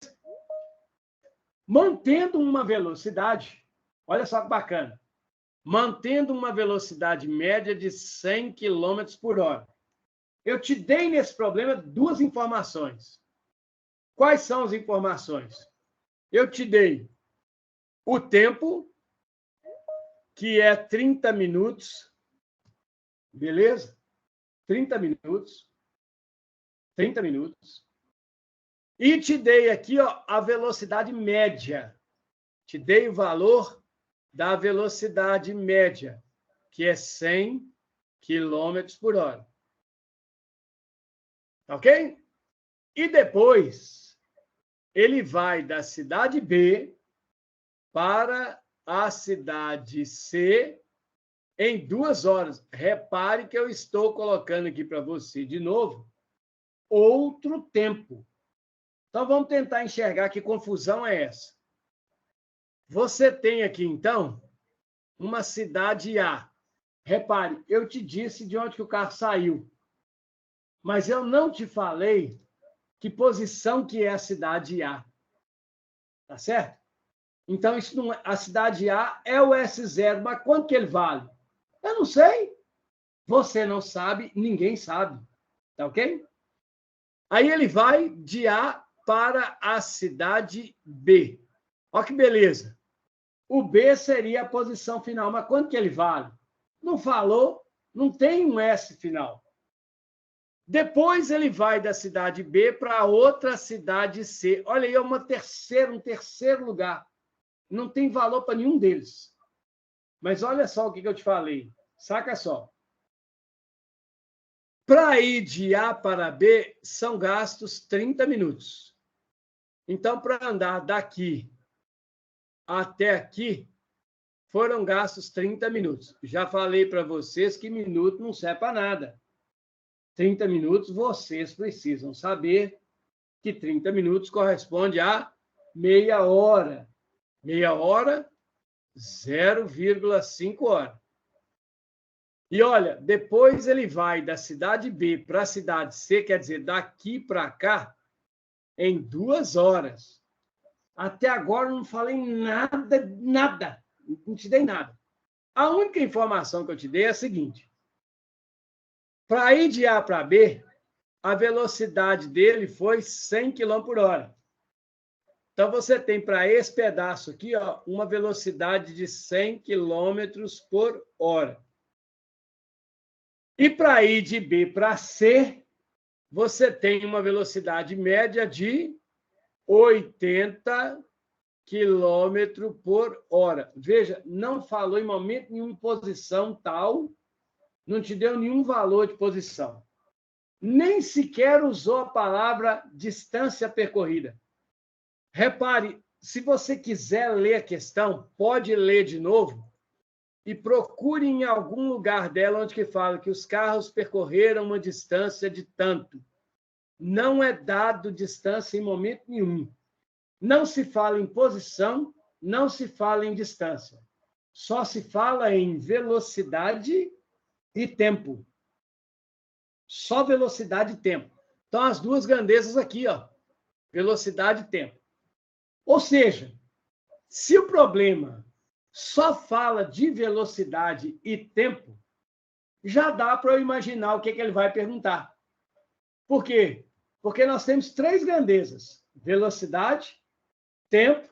Speaker 1: Mantendo uma velocidade, olha só que bacana, mantendo uma velocidade média de 100 km por hora. Eu te dei nesse problema duas informações. Quais são as informações? Eu te dei o tempo, que é 30 minutos, beleza? 30 minutos. 30 minutos. E te dei aqui, ó, a velocidade média. Te dei o valor da velocidade média, que é 100 km por hora. Ok? E depois, ele vai da cidade B para a cidade C em 2 horas. Repare que eu estou colocando aqui para você, de novo, outro tempo. Então, vamos tentar enxergar que confusão é essa. Você tem aqui, então, uma cidade A. Repare, eu te disse de onde que o carro saiu, mas eu não te falei que posição que é a cidade A. Tá certo? Então, isso não é, a cidade A é o S0, mas quanto que ele vale? Eu não sei. Você não sabe, ninguém sabe. Tá ok? Aí ele vai de A para a cidade B. Olha que beleza. O B seria a posição final, mas quanto que ele vale? Não falou, não tem um S final. Depois ele vai da cidade B para outra cidade C. Olha aí, é um terceiro lugar. Não tem valor para nenhum deles. Mas olha só o que eu te falei. Saca só. Para ir de A para B, são gastos 30 minutos. Então, para andar daqui até aqui, foram gastos 30 minutos. Já falei para vocês que minuto não serve para nada. 30 minutos, vocês precisam saber que 30 minutos corresponde a meia hora. Meia hora, 0,5 hora. E olha, depois ele vai da cidade B para a cidade C, quer dizer, daqui para cá, em 2 horas. Até agora não falei nada. Não te dei nada. A única informação que eu te dei é a seguinte. Para ir de A para B, a velocidade dele foi 100 km por hora. Então, você tem para esse pedaço aqui, ó, uma velocidade de 100 km por hora. E para ir de B para C, você tem uma velocidade média de 80 km por hora. Veja, não falou em momento nenhum posição tal, não te deu nenhum valor de posição. Nem sequer usou a palavra distância percorrida. Repare, se você quiser ler a questão, pode ler de novo e procure em algum lugar dela onde que fala que os carros percorreram uma distância de tanto. Não é dado distância em momento nenhum. Não se fala em posição, não se fala em distância. Só se fala em velocidade e tempo. Só velocidade e tempo. Então, as duas grandezas aqui, ó, velocidade e tempo. Ou seja, se o problema só fala de velocidade e tempo, já dá para eu imaginar o que ele vai perguntar. Por quê? Porque nós temos 3 grandezas: velocidade, tempo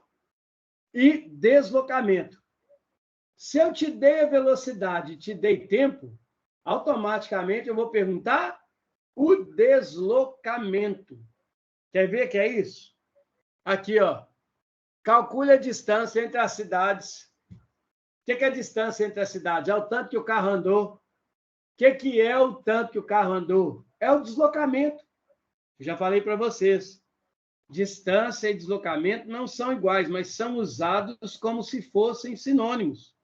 Speaker 1: e deslocamento. Se eu te dei a velocidade e te dei tempo, automaticamente eu vou perguntar o deslocamento. Quer ver que é isso? Aqui, ó. Calcule a distância entre as cidades. O que é a distância entre as cidades? É o tanto que o carro andou. O que é o tanto que o carro andou? É o deslocamento. Eu já falei para vocês. Distância e deslocamento não são iguais, mas são usados como se fossem sinônimos.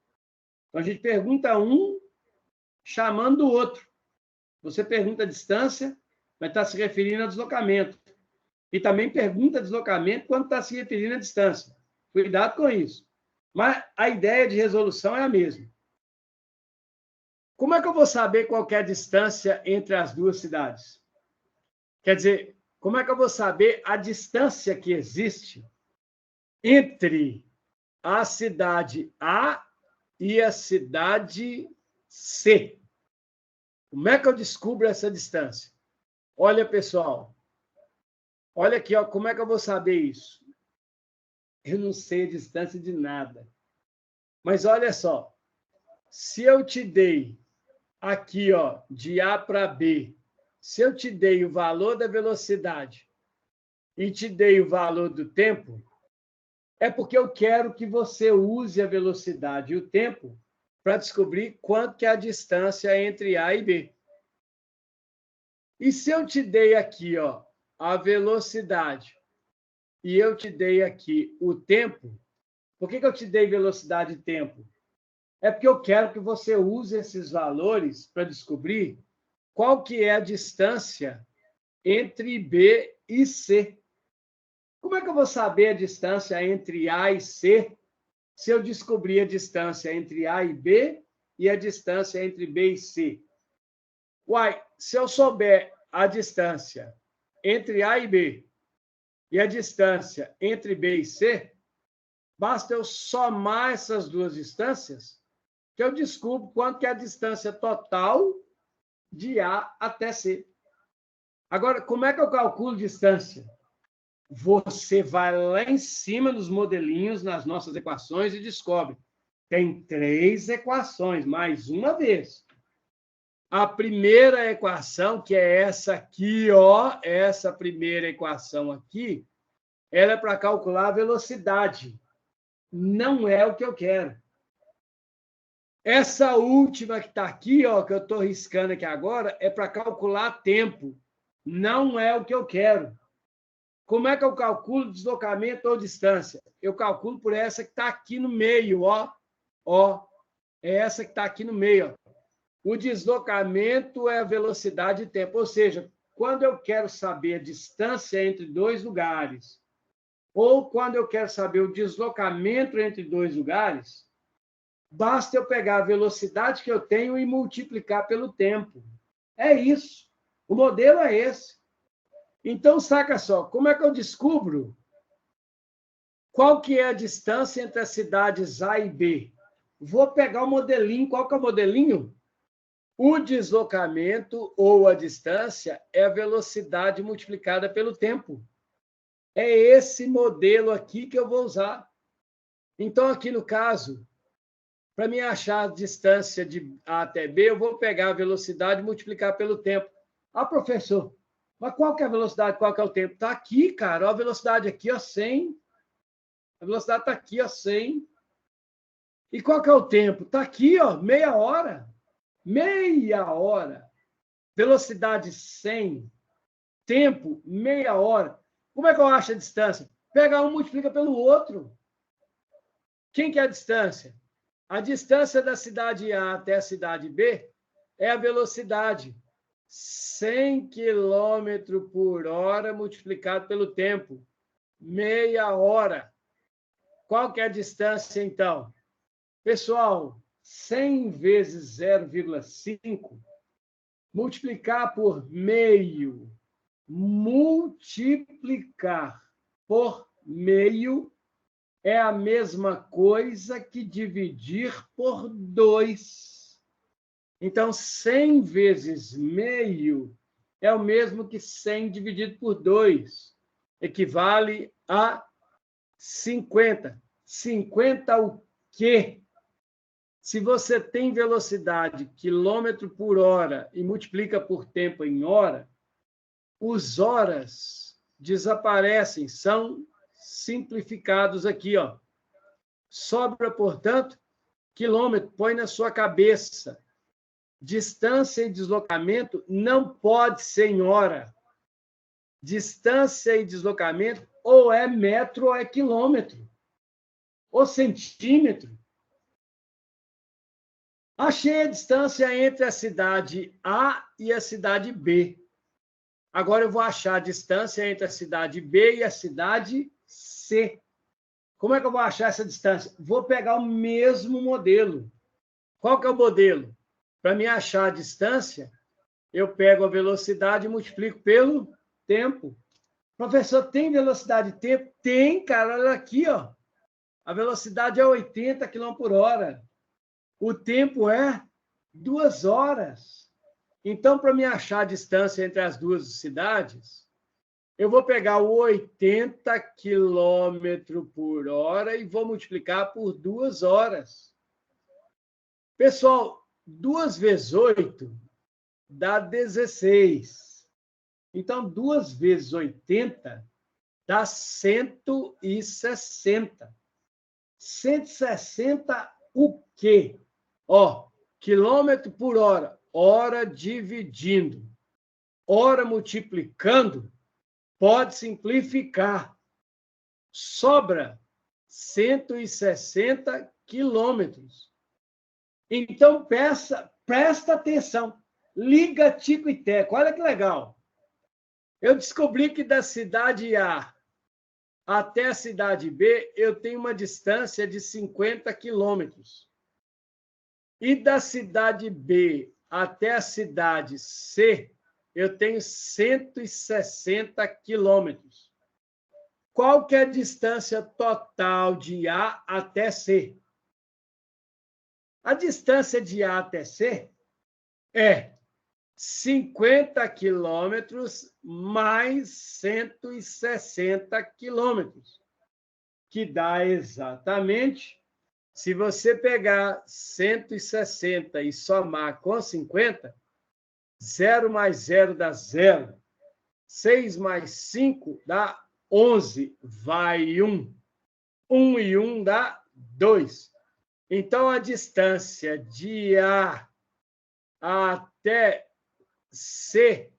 Speaker 1: Então, a gente pergunta um chamando o outro. Você pergunta a distância, mas está se referindo a deslocamento. E também pergunta deslocamento quando está se referindo à distância. Cuidado com isso. Mas a ideia de resolução é a mesma. Como é que eu vou saber qual é a distância entre as duas cidades? Quer dizer, como é que eu vou saber a distância que existe entre a cidade A e a cidade C? Como é que eu descubro essa distância? Olha, pessoal. Olha aqui, ó, como é que eu vou saber isso? Eu não sei a distância de nada. Mas olha só, se eu te dei aqui, ó, de A para B, se eu te dei o valor da velocidade e te dei o valor do tempo, é porque eu quero que você use a velocidade e o tempo para descobrir quanto que é a distância entre A e B. E se eu te dei aqui, ó, a velocidade, e eu te dei aqui o tempo, por que eu te dei velocidade e tempo? É porque eu quero que você use esses valores para descobrir qual que é a distância entre B e C. Como é que eu vou saber a distância entre A e C se eu descobrir a distância entre A e B e a distância entre B e C? Uai, se eu souber a distância entre A e B e a distância entre B e C, basta eu somar essas duas distâncias que eu descubro quanto que é a distância total de A até C. Agora, como é que eu calculo distância? Você vai lá em cima nos modelinhos, nas nossas equações, e descobre. Tem 3 equações, mais uma vez. A primeira equação, que é essa aqui, ó, essa primeira equação aqui, ela é para calcular a velocidade. Não é o que eu quero. Essa última que está aqui, ó, que eu estou riscando aqui agora, é para calcular tempo. Não é o que eu quero. Como é que eu calculo deslocamento ou distância? Eu calculo por essa que está aqui no meio, ó. Ó, é essa que está aqui no meio, ó. O deslocamento é a velocidade e tempo. Ou seja, quando eu quero saber a distância entre dois lugares, ou quando eu quero saber o deslocamento entre dois lugares, basta eu pegar a velocidade que eu tenho e multiplicar pelo tempo. É isso. O modelo é esse. Então, saca só, como é que eu descubro qual que é a distância entre as cidades A e B? Vou pegar o modelinho. Qual que é o modelinho? O deslocamento ou a distância é a velocidade multiplicada pelo tempo. É esse modelo aqui que eu vou usar. Então, aqui no caso, para me achar a distância de A até B, eu vou pegar a velocidade e multiplicar pelo tempo. Ah, professor, mas qual que é a velocidade, qual que é o tempo? Está aqui, cara, ó, a velocidade aqui, ó, 100. A velocidade está aqui, ó, 100. E qual que é o tempo? Está aqui, ó, meia hora. Meia hora. Velocidade 100. Tempo, meia hora. Como é que eu acho a distância? Pega um, multiplica pelo outro. Quem que é a distância? A distância da cidade A até a cidade B é a velocidade. 100 km por hora multiplicado pelo tempo. Meia hora. Qual que é a distância, então? Pessoal, 100 vezes 0,5, multiplicar por meio, multiplicar por meio é a mesma coisa que dividir por 2. Então, 100 vezes meio é o mesmo que 100 dividido por 2. Equivale a 50. 50 o quê? Se você tem velocidade quilômetro por hora e multiplica por tempo em hora, os horas desaparecem, são simplificados aqui, ó. Sobra, portanto, quilômetro, põe na sua cabeça. Distância e deslocamento não pode ser em hora. Distância e deslocamento ou é metro ou é quilômetro, ou centímetro. Achei a distância entre a cidade A e a cidade B. Agora eu vou achar a distância entre a cidade B e a cidade C. Como é que eu vou achar essa distância? Vou pegar o mesmo modelo. Qual que é o modelo? Para me achar a distância, eu pego a velocidade e multiplico pelo tempo. Professor, tem velocidade e tempo? Tem, cara. Olha aqui, ó. A velocidade é 80 km por hora. O tempo é 2 horas. Então, para me achar a distância entre as duas cidades, eu vou pegar o 80 km por hora e vou multiplicar por 2 horas. Pessoal, 2 vezes 8 dá 16. Então, 2 vezes 80 dá 160. 160 o quê? Ó, quilômetro por hora. Hora dividindo. ora multiplicando, pode simplificar. Sobra 160 quilômetros. Então, presta atenção. Liga Tico e Teco. Olha que legal. Eu descobri que da cidade A até a cidade B, eu tenho uma distância de 50 quilômetros. E da cidade B até a cidade C, eu tenho 160 quilômetros. Qual que é a distância total de A até C? A distância de A até C é 50 quilômetros mais 160 quilômetros, que dá exatamente, se você pegar 160 e somar com 50, 0 mais 0 dá 0, 6 mais 5 dá 11, vai 1. 1 e 1 dá 2. Então, a distância de A até C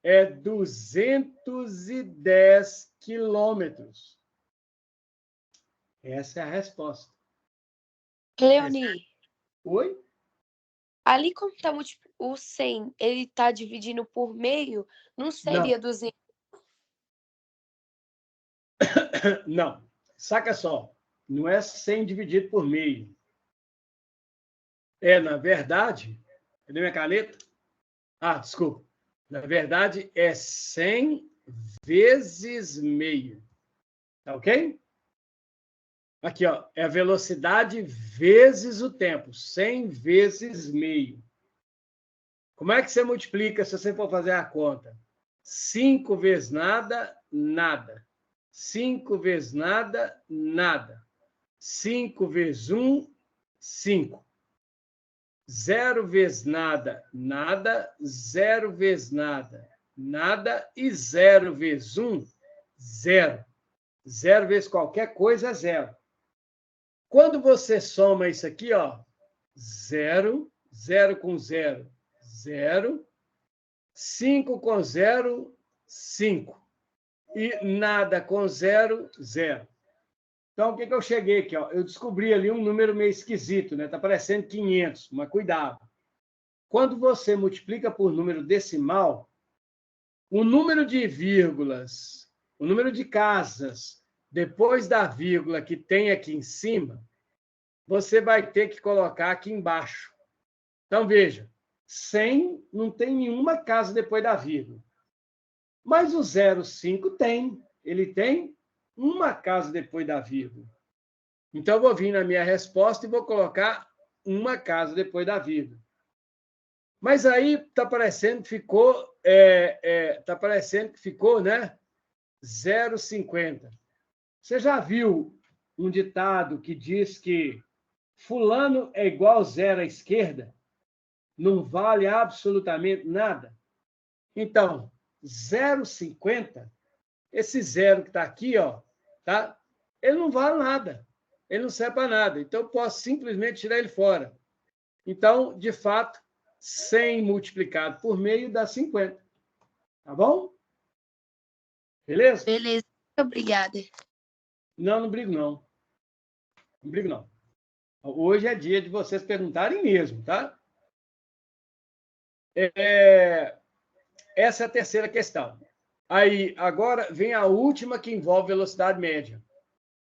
Speaker 1: é 210 quilômetros. Essa é a resposta.
Speaker 3: Leoni,
Speaker 1: Oi?
Speaker 3: ali como tá o 100, ele tá dividindo por meio, não seria 200?
Speaker 1: Não. Saca só. Não é 100 dividido por meio. Na verdade... Cadê minha caneta? Desculpa. Na verdade, é 100 vezes meio. Tá ok? Aqui, ó, é a velocidade vezes o tempo. 100 vezes meio. Como é que você multiplica se você for fazer a conta? 5 vezes nada, nada. 5 vezes nada, nada. 5 vezes 1, 5. 0 vezes nada, nada. 0 vezes nada, nada. E 0 vezes 1, 0. 0 vezes qualquer coisa é 0. Quando você soma isso aqui, ó, 0, 0 com 0, 0. 5 com 0, 5. E nada com 0, 0. Então, o que eu cheguei aqui? Ó? Eu descobri ali um número meio esquisito, né? Está parecendo 500, mas cuidado. Quando você multiplica por número decimal, o número de vírgulas, o número de casas, depois da vírgula que tem aqui em cima, você vai ter que colocar aqui embaixo. Então, veja, 100 não tem nenhuma casa depois da vírgula. Mas o 0,5 tem. Ele tem uma casa depois da vírgula. Então, eu vou vir na minha resposta e vou colocar uma casa depois da vírgula. Mas aí está parecendo que ficou, né? 0,50. Você já viu um ditado que diz que fulano é igual a 0 à esquerda? Não vale absolutamente nada? Então, 0,50, esse 0 que está aqui, ó, tá? Ele não vale nada. Ele não serve para nada. Então, eu posso simplesmente tirar ele fora. Então, de fato, 100 multiplicado por meio dá 50. Tá bom? Beleza?
Speaker 3: Beleza, muito obrigada.
Speaker 1: Não brigo, não. Não brigo, não. Hoje é dia de vocês perguntarem mesmo, tá? Essa é a terceira questão. Aí, agora, vem a última que envolve velocidade média.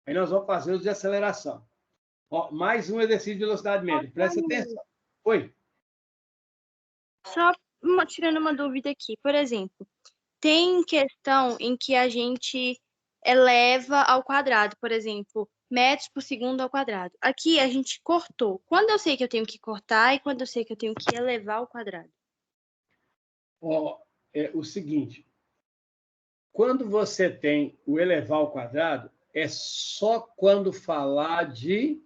Speaker 1: Aí nós vamos fazer os de aceleração. Ó, mais um exercício de velocidade média. Presta atenção. Oi.
Speaker 2: Só tirando uma dúvida aqui. Por exemplo, tem questão em que a gente eleva ao quadrado, por exemplo, metros por segundo ao quadrado. Aqui a gente cortou. Quando eu sei que eu tenho que cortar e quando eu sei que eu tenho que elevar ao quadrado?
Speaker 1: Ó, é o seguinte. Quando você tem o elevar ao quadrado, é só quando falar de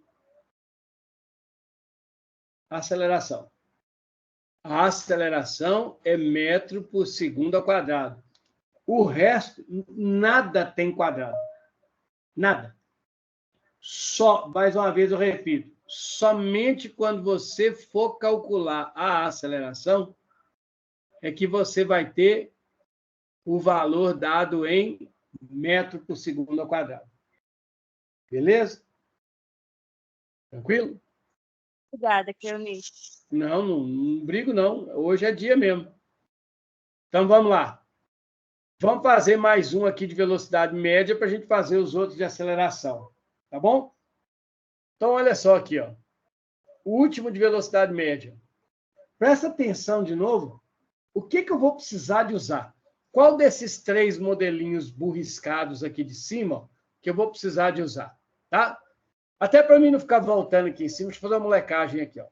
Speaker 1: aceleração. A aceleração é metro por segundo ao quadrado. O resto, nada tem quadrado. Nada. Só, mais uma vez eu repito, somente quando você for calcular a aceleração é que você vai ter o valor dado em metro por segundo ao quadrado. Beleza? Tranquilo?
Speaker 2: Obrigada, Cleonice.
Speaker 1: Não brigo, não. Hoje é dia mesmo. Então, vamos lá. Vamos fazer mais um aqui de velocidade média para a gente fazer os outros de aceleração. Tá bom? Então, olha só aqui, ó. O último de velocidade média. Presta atenção de novo. O que eu vou precisar de usar? Qual desses 3 modelinhos burriscados aqui de cima que eu vou precisar de usar? Tá? Até para mim não ficar voltando aqui em cima, deixa eu fazer uma molecagem aqui, ó.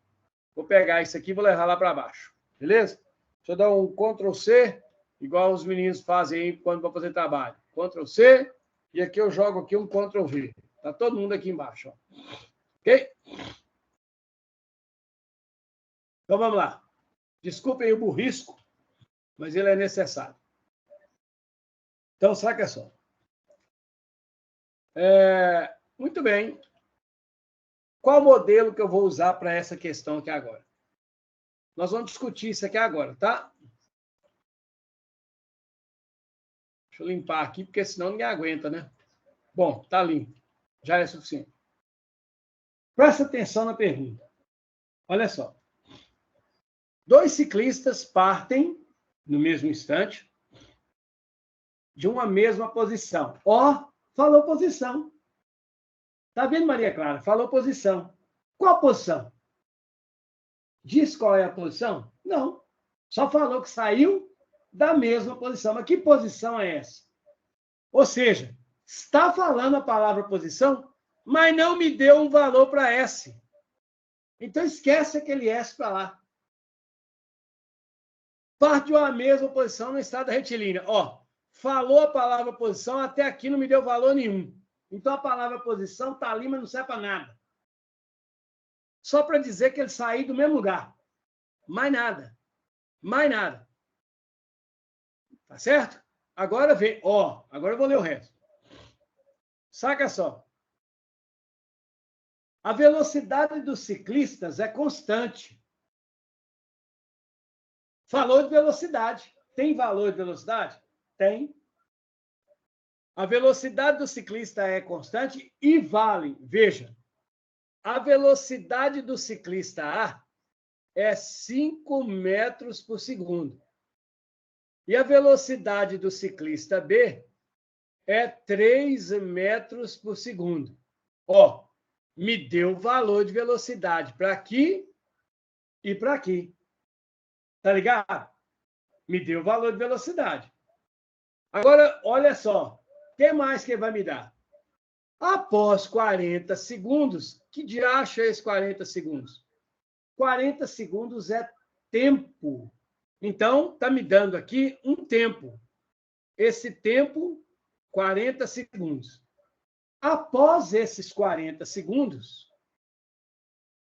Speaker 1: Vou pegar isso aqui e vou levar lá para baixo. Beleza? Deixa eu dar um Ctrl+C, igual os meninos fazem aí quando vão fazer trabalho. Ctrl+C, e aqui eu jogo aqui um Ctrl+V. Tá todo mundo aqui embaixo, ó. Ok? Então, vamos lá. Desculpem o burrisco, mas ele é necessário. Então, saca só. Muito bem. Qual modelo que eu vou usar para essa questão aqui agora? Nós vamos discutir isso aqui agora, tá? Deixa eu limpar aqui, porque senão ninguém aguenta, né? Bom, tá limpo. Já é suficiente. Presta atenção na pergunta. Olha só. 2 ciclistas partem no mesmo instante de uma mesma posição. Ó, falou posição. Tá vendo, Maria Clara? Falou posição. Qual posição? Diz qual é a posição? Não. Só falou que saiu da mesma posição. Mas que posição é essa? Ou seja, está falando a palavra posição, mas não me deu um valor para S. Então, esquece aquele S para lá. Parte de uma mesma posição no estado retilíneo. Ó, falou a palavra posição, até aqui não me deu valor nenhum. Então, a palavra posição está ali, mas não serve para nada. Só para dizer que ele saiu do mesmo lugar. Mais nada. Mais nada. Tá certo? Agora vem. Ó, agora eu vou ler o resto. Saca só. A velocidade dos ciclistas é constante. Falou de velocidade. Tem valor de velocidade? Tem. A velocidade do ciclista é constante e vale. Veja, a velocidade do ciclista A é 5 metros por segundo. E a velocidade do ciclista B é 3 metros por segundo. Ó, me deu valor de velocidade para aqui e para aqui. Tá ligado? Me deu valor de velocidade. Agora, olha só. O que mais que vai me dar? Após 40 segundos, que diacho é esse 40 segundos? 40 segundos é tempo. Então, está me dando aqui um tempo. Esse tempo, 40 segundos. Após esses 40 segundos,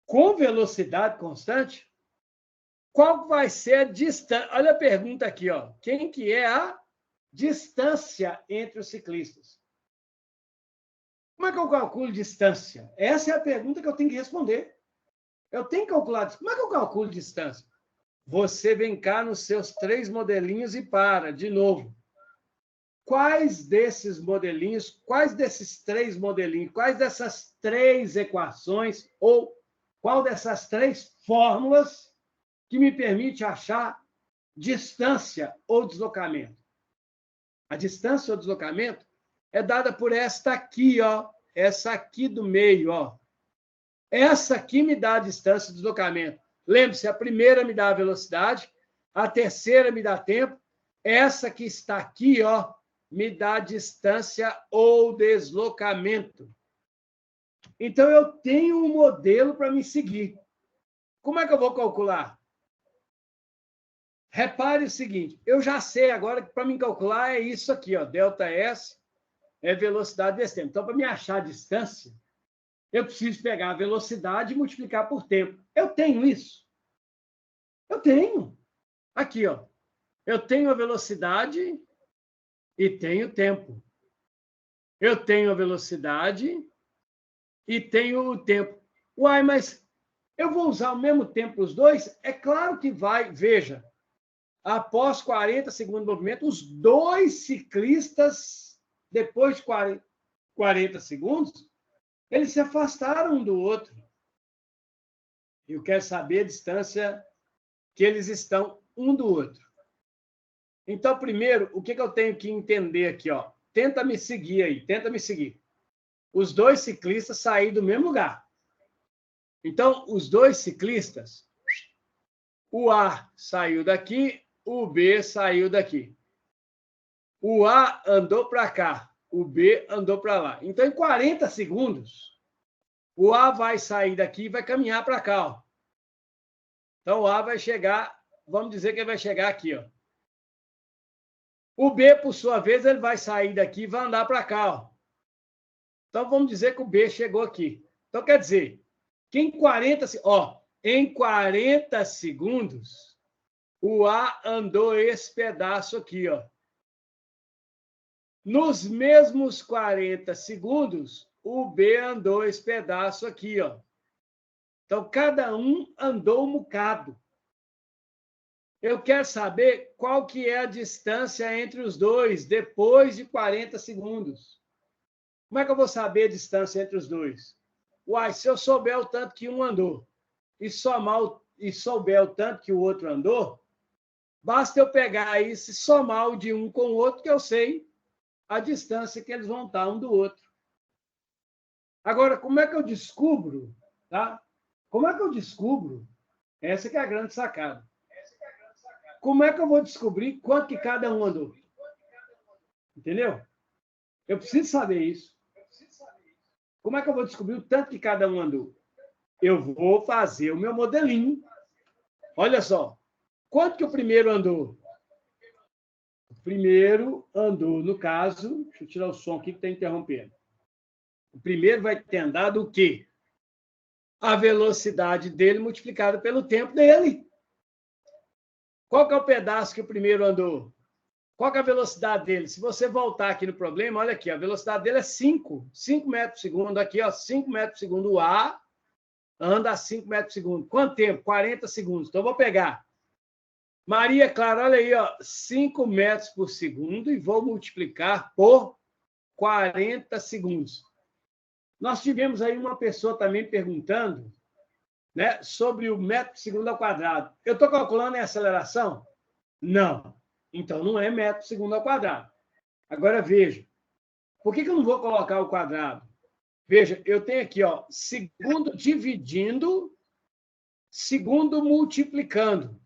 Speaker 1: com velocidade constante, qual vai ser a distância? Olha a pergunta aqui, ó. Quem que é a distância entre os ciclistas? Como é que eu calculo distância? Essa é a pergunta que eu tenho que responder. Eu tenho que calcular. Como é que eu calculo distância? Você vem cá nos seus 3 modelinhos e para, de novo. Quais desses modelinhos, quais desses 3 modelinhos, quais dessas 3 equações, ou qual dessas 3 fórmulas que me permite achar distância ou deslocamento? A distância ou deslocamento é dada por esta aqui, ó. Essa aqui do meio, ó. Essa aqui me dá a distância e deslocamento. Lembre-se, a primeira me dá a velocidade, a terceira me dá tempo, essa que está aqui, ó, me dá distância ou deslocamento. Então, eu tenho um modelo para me seguir. Como é que eu vou calcular? Repare o seguinte, eu já sei agora que para me calcular é isso aqui, ó, ΔS é velocidade desse tempo. Então, para me achar a distância, eu preciso pegar a velocidade e multiplicar por tempo. Eu tenho isso. Eu tenho. Aqui, ó. Eu tenho a velocidade e tenho tempo. Eu tenho a velocidade e tenho o tempo. Uai, mas eu vou usar ao mesmo tempo os dois? É claro que vai. Veja, após 40 segundos de movimento, os dois ciclistas, depois de 40 segundos, eles se afastaram um do outro. Eu quero saber a distância que eles estão um do outro. Então, primeiro, o que eu tenho que entender aqui? Ó? Tenta me seguir aí, tenta me seguir. Os dois ciclistas saíram do mesmo lugar. Então, os dois ciclistas, o A saiu daqui, o B saiu daqui. O A andou para cá, o B andou para lá. Então, em 40 segundos, o A vai sair daqui e vai caminhar para cá. Ó. Então, o A vai chegar, vamos dizer que ele vai chegar aqui. Ó. O B, por sua vez, ele vai sair daqui e vai andar para cá. Ó. Então, vamos dizer que o B chegou aqui. Então, quer dizer, que em 40 segundos, o A andou esse pedaço aqui. Ó. Nos mesmos 40 segundos, o B andou esse pedaço aqui. Ó. Então, cada um andou um bocado. Eu quero saber qual que é a distância entre os dois depois de 40 segundos. Como é que eu vou saber a distância entre os dois? Uai, se eu souber o tanto que um andou e souber o tanto que o outro andou, basta eu pegar isso e somar o de um com o outro, que eu sei a distância que eles vão estar um do outro. Agora, como é que eu descubro? Tá? Como é que eu descubro? Essa que é a grande sacada. Como é que eu vou descobrir quanto que cada um andou? Entendeu? Eu preciso saber isso. Como é que eu vou descobrir o tanto que cada um andou? Eu vou fazer o meu modelinho. Olha só. Quanto que o primeiro andou? O primeiro andou, no caso... Deixa eu tirar o som aqui que está interrompendo. O primeiro vai ter andado o quê? A velocidade dele multiplicada pelo tempo dele. Qual que é o pedaço que o primeiro andou? Qual que é a velocidade dele? Se você voltar aqui no problema, olha aqui, a velocidade dele é 5 metros por segundo. Aqui, ó, 5 metros por segundo. O A anda a 5 metros por segundo. Quanto tempo? 40 segundos. Então, eu vou pegar. Maria Clara, olha aí, ó, 5 metros por segundo e vou multiplicar por 40 segundos. Nós tivemos aí uma pessoa também perguntando, né, sobre o metro por segundo ao quadrado. Eu estou calculando a aceleração? Não. Então, não é metro por segundo ao quadrado. Agora, veja. Por que eu não vou colocar o quadrado? Veja, eu tenho aqui, ó, segundo dividindo, segundo multiplicando.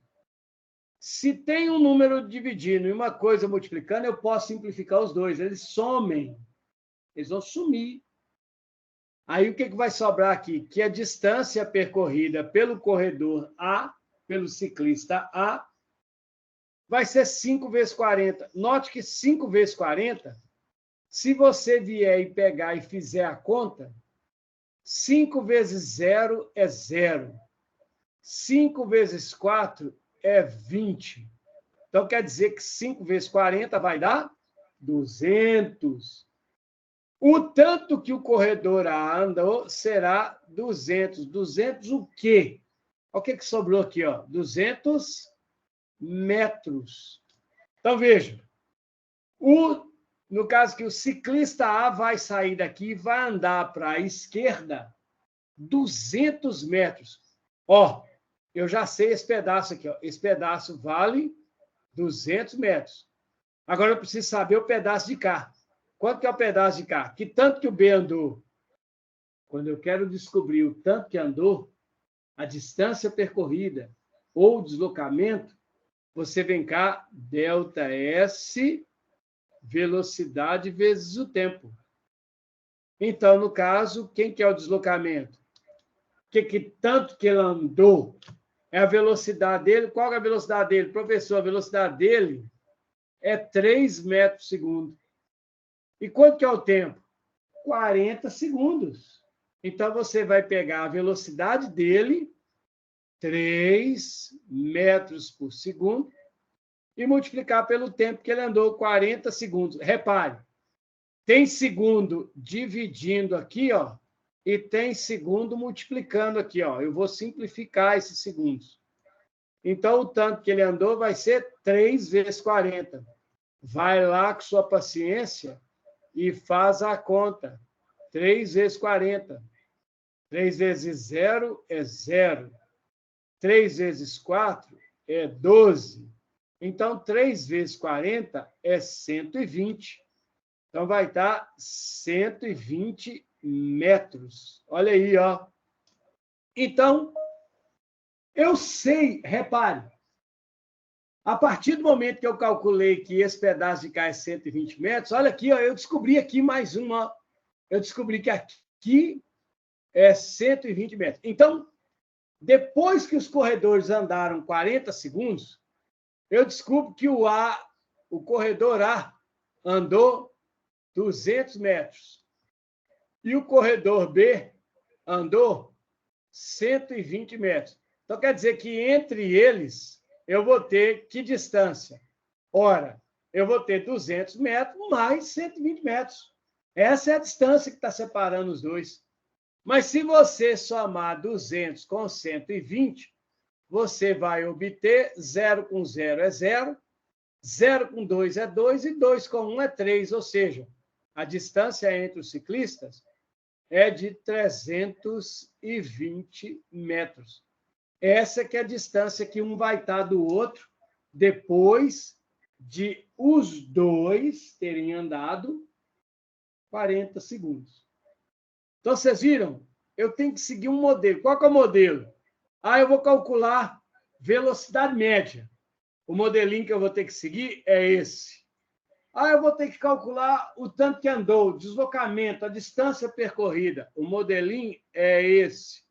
Speaker 1: Se tem um número dividindo e uma coisa multiplicando, eu posso simplificar os dois. Eles somem. Eles vão sumir. Aí, o que vai sobrar aqui? Que a distância percorrida pelo corredor A, pelo ciclista A, vai ser 5 vezes 40. Note que 5 vezes 40, se você vier e pegar e fizer a conta, 5 vezes 0 é 0. 5 vezes 4 é 20. Então, quer dizer que 5 vezes 40 vai dar 200. O tanto que o corredor A andou será 200. 200 o quê? Olha o que sobrou aqui, ó. 200 metros. Então, veja. No caso que o ciclista A vai sair daqui e vai andar para a esquerda 200 metros. Ó, eu já sei esse pedaço aqui. Ó. Esse pedaço vale 200 metros. Agora eu preciso saber o pedaço de cá. Quanto que é o pedaço de cá? Que tanto que o B andou? Quando eu quero descobrir o tanto que andou, a distância percorrida ou deslocamento, você vem cá, ΔS, velocidade vezes o tempo. Então, no caso, quem que é o deslocamento? Tanto que ele andou? É a velocidade dele. Qual é a velocidade dele? Professor, a velocidade dele é 3 metros por segundo. E quanto que é o tempo? 40 segundos. Então, você vai pegar a velocidade dele, 3 metros por segundo, e multiplicar pelo tempo que ele andou, 40 segundos. Repare, tem segundo dividindo aqui, ó, e tem segundo multiplicando aqui, ó. Eu vou simplificar esses segundos. Então, o tanto que ele andou vai ser 3 vezes 40. Vai lá com sua paciência e faz a conta. 3 vezes 40. 3 vezes 0 é 0. 3 vezes 4 é 12. Então, 3 vezes 40 é 120. Então, vai estar 120 metros. Olha aí, ó. Então, eu sei, repare, a partir do momento que eu calculei que esse pedaço de cá é 120 metros, olha aqui, ó, eu descobri aqui mais uma. Eu descobri que aqui é 120 metros. Então, depois que os corredores andaram 40 segundos, eu descubro que o corredor A andou 200 metros e o corredor B andou 120 metros. Então, quer dizer que entre eles, eu vou ter que distância? Ora, eu vou ter 200 metros mais 120 metros. Essa é a distância que está separando os dois. Mas se você somar 200 com 120, você vai obter 0 com 0 é 0, 0 com 2 é 2 e 2 com 1 é 3. Ou seja, a distância entre os ciclistas é de 320 metros. Essa que é a distância que um vai estar do outro depois de os dois terem andado 40 segundos. Então, vocês viram? Eu tenho que seguir um modelo. Qual que é o modelo? Eu vou calcular velocidade média. O modelinho que eu vou ter que seguir é esse. Eu vou ter que calcular o tanto que andou, o deslocamento, a distância percorrida. O modelinho é esse.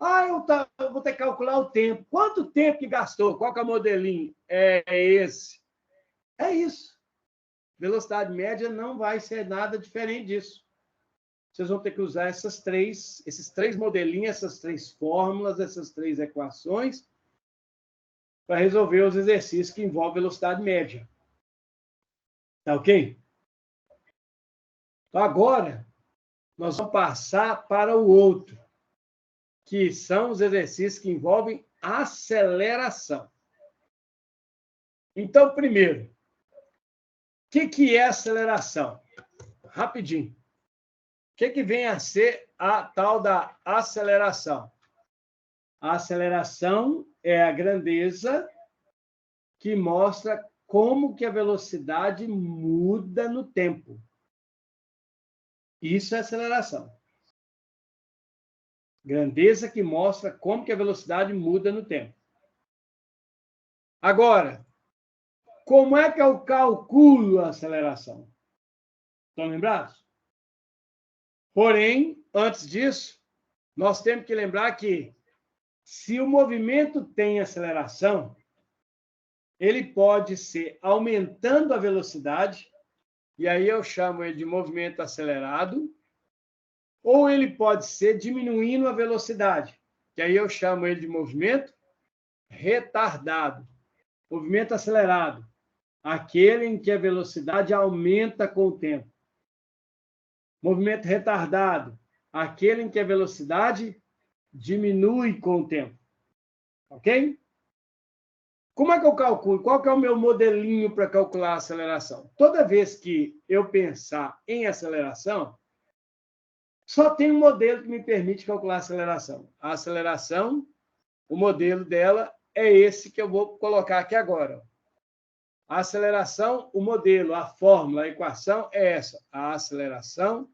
Speaker 1: Eu vou ter que calcular o tempo. Quanto tempo que gastou? Qual que é o modelinho? É esse. É isso. Velocidade média não vai ser nada diferente disso. Vocês vão ter que usar esses três modelinhos, essas 3 fórmulas, essas 3 equações para resolver os exercícios que envolvem velocidade média. Tá ok? Então, agora, nós vamos passar para o outro, que são os exercícios que envolvem aceleração. Então, primeiro, o que é aceleração? Rapidinho. O que vem a ser a tal da aceleração? A aceleração é a grandeza que mostra como que a velocidade muda no tempo. Isso é aceleração. Grandeza que mostra como que a velocidade muda no tempo. Agora, como é que eu calculo a aceleração? Estão lembrados? Porém, antes disso, nós temos que lembrar que se o movimento tem aceleração, ele pode ser aumentando a velocidade, e aí eu chamo ele de movimento acelerado, ou ele pode ser diminuindo a velocidade, que aí eu chamo ele de movimento retardado. Movimento acelerado, aquele em que a velocidade aumenta com o tempo. Movimento retardado, aquele em que a velocidade diminui com o tempo. Ok? Como é que eu calculo? Qual que é o meu modelinho para calcular a aceleração? Toda vez que eu pensar em aceleração, só tem um modelo que me permite calcular a aceleração. A aceleração, o modelo dela é esse que eu vou colocar aqui agora. A aceleração, o modelo, a fórmula, a equação é essa. A aceleração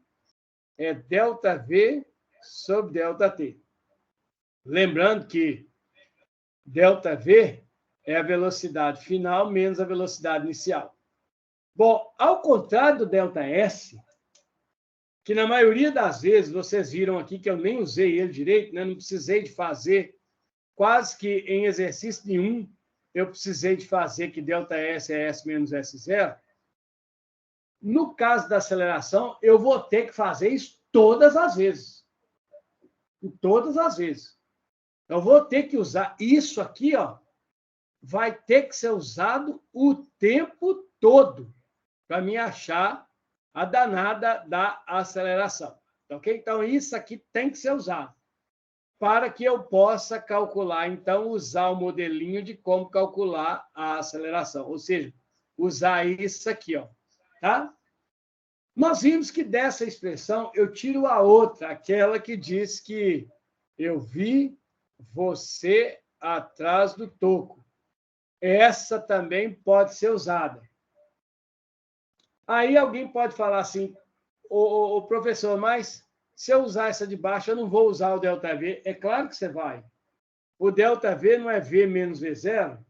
Speaker 1: é ΔV sobre ΔT. Lembrando que ΔV é a velocidade final menos a velocidade inicial. Bom, ao contrário do ΔS, que na maioria das vezes vocês viram aqui que eu nem usei ele direito, né? Não precisei de fazer, quase que em exercício nenhum, eu precisei de fazer que ΔS é S menos S0. No caso da aceleração, eu vou ter que fazer isso todas as vezes. Todas as vezes. Eu vou ter que usar isso aqui, ó, vai ter que ser usado o tempo todo para me achar a danada da aceleração. Ok? Então, isso aqui tem que ser usado. para que eu possa calcular, então, usar o modelinho de como calcular a aceleração. Ou seja, usar isso aqui, ó, tá? Nós vimos que dessa expressão eu tiro a outra, aquela que diz que eu vi você atrás do toco. Essa também pode ser usada. Aí alguém pode falar assim, ô professor, mas se eu usar essa de baixo, eu não vou usar o ΔV. É claro que você vai. O ΔV não é V menos V0.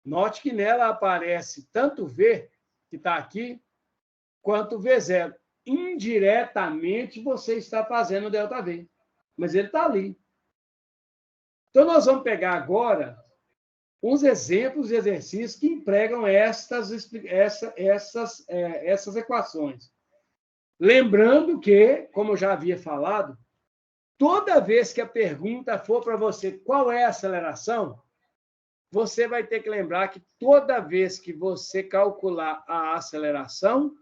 Speaker 1: Note que nela aparece tanto o V, que está aqui, quanto o V0. Indiretamente, você está fazendo o ΔV. Mas ele está ali. Então, nós vamos pegar agora uns exemplos de exercícios que empregam essas equações. Lembrando que, como eu já havia falado, toda vez que a pergunta for para você qual é a aceleração, você vai ter que lembrar que toda vez que você calcular a aceleração,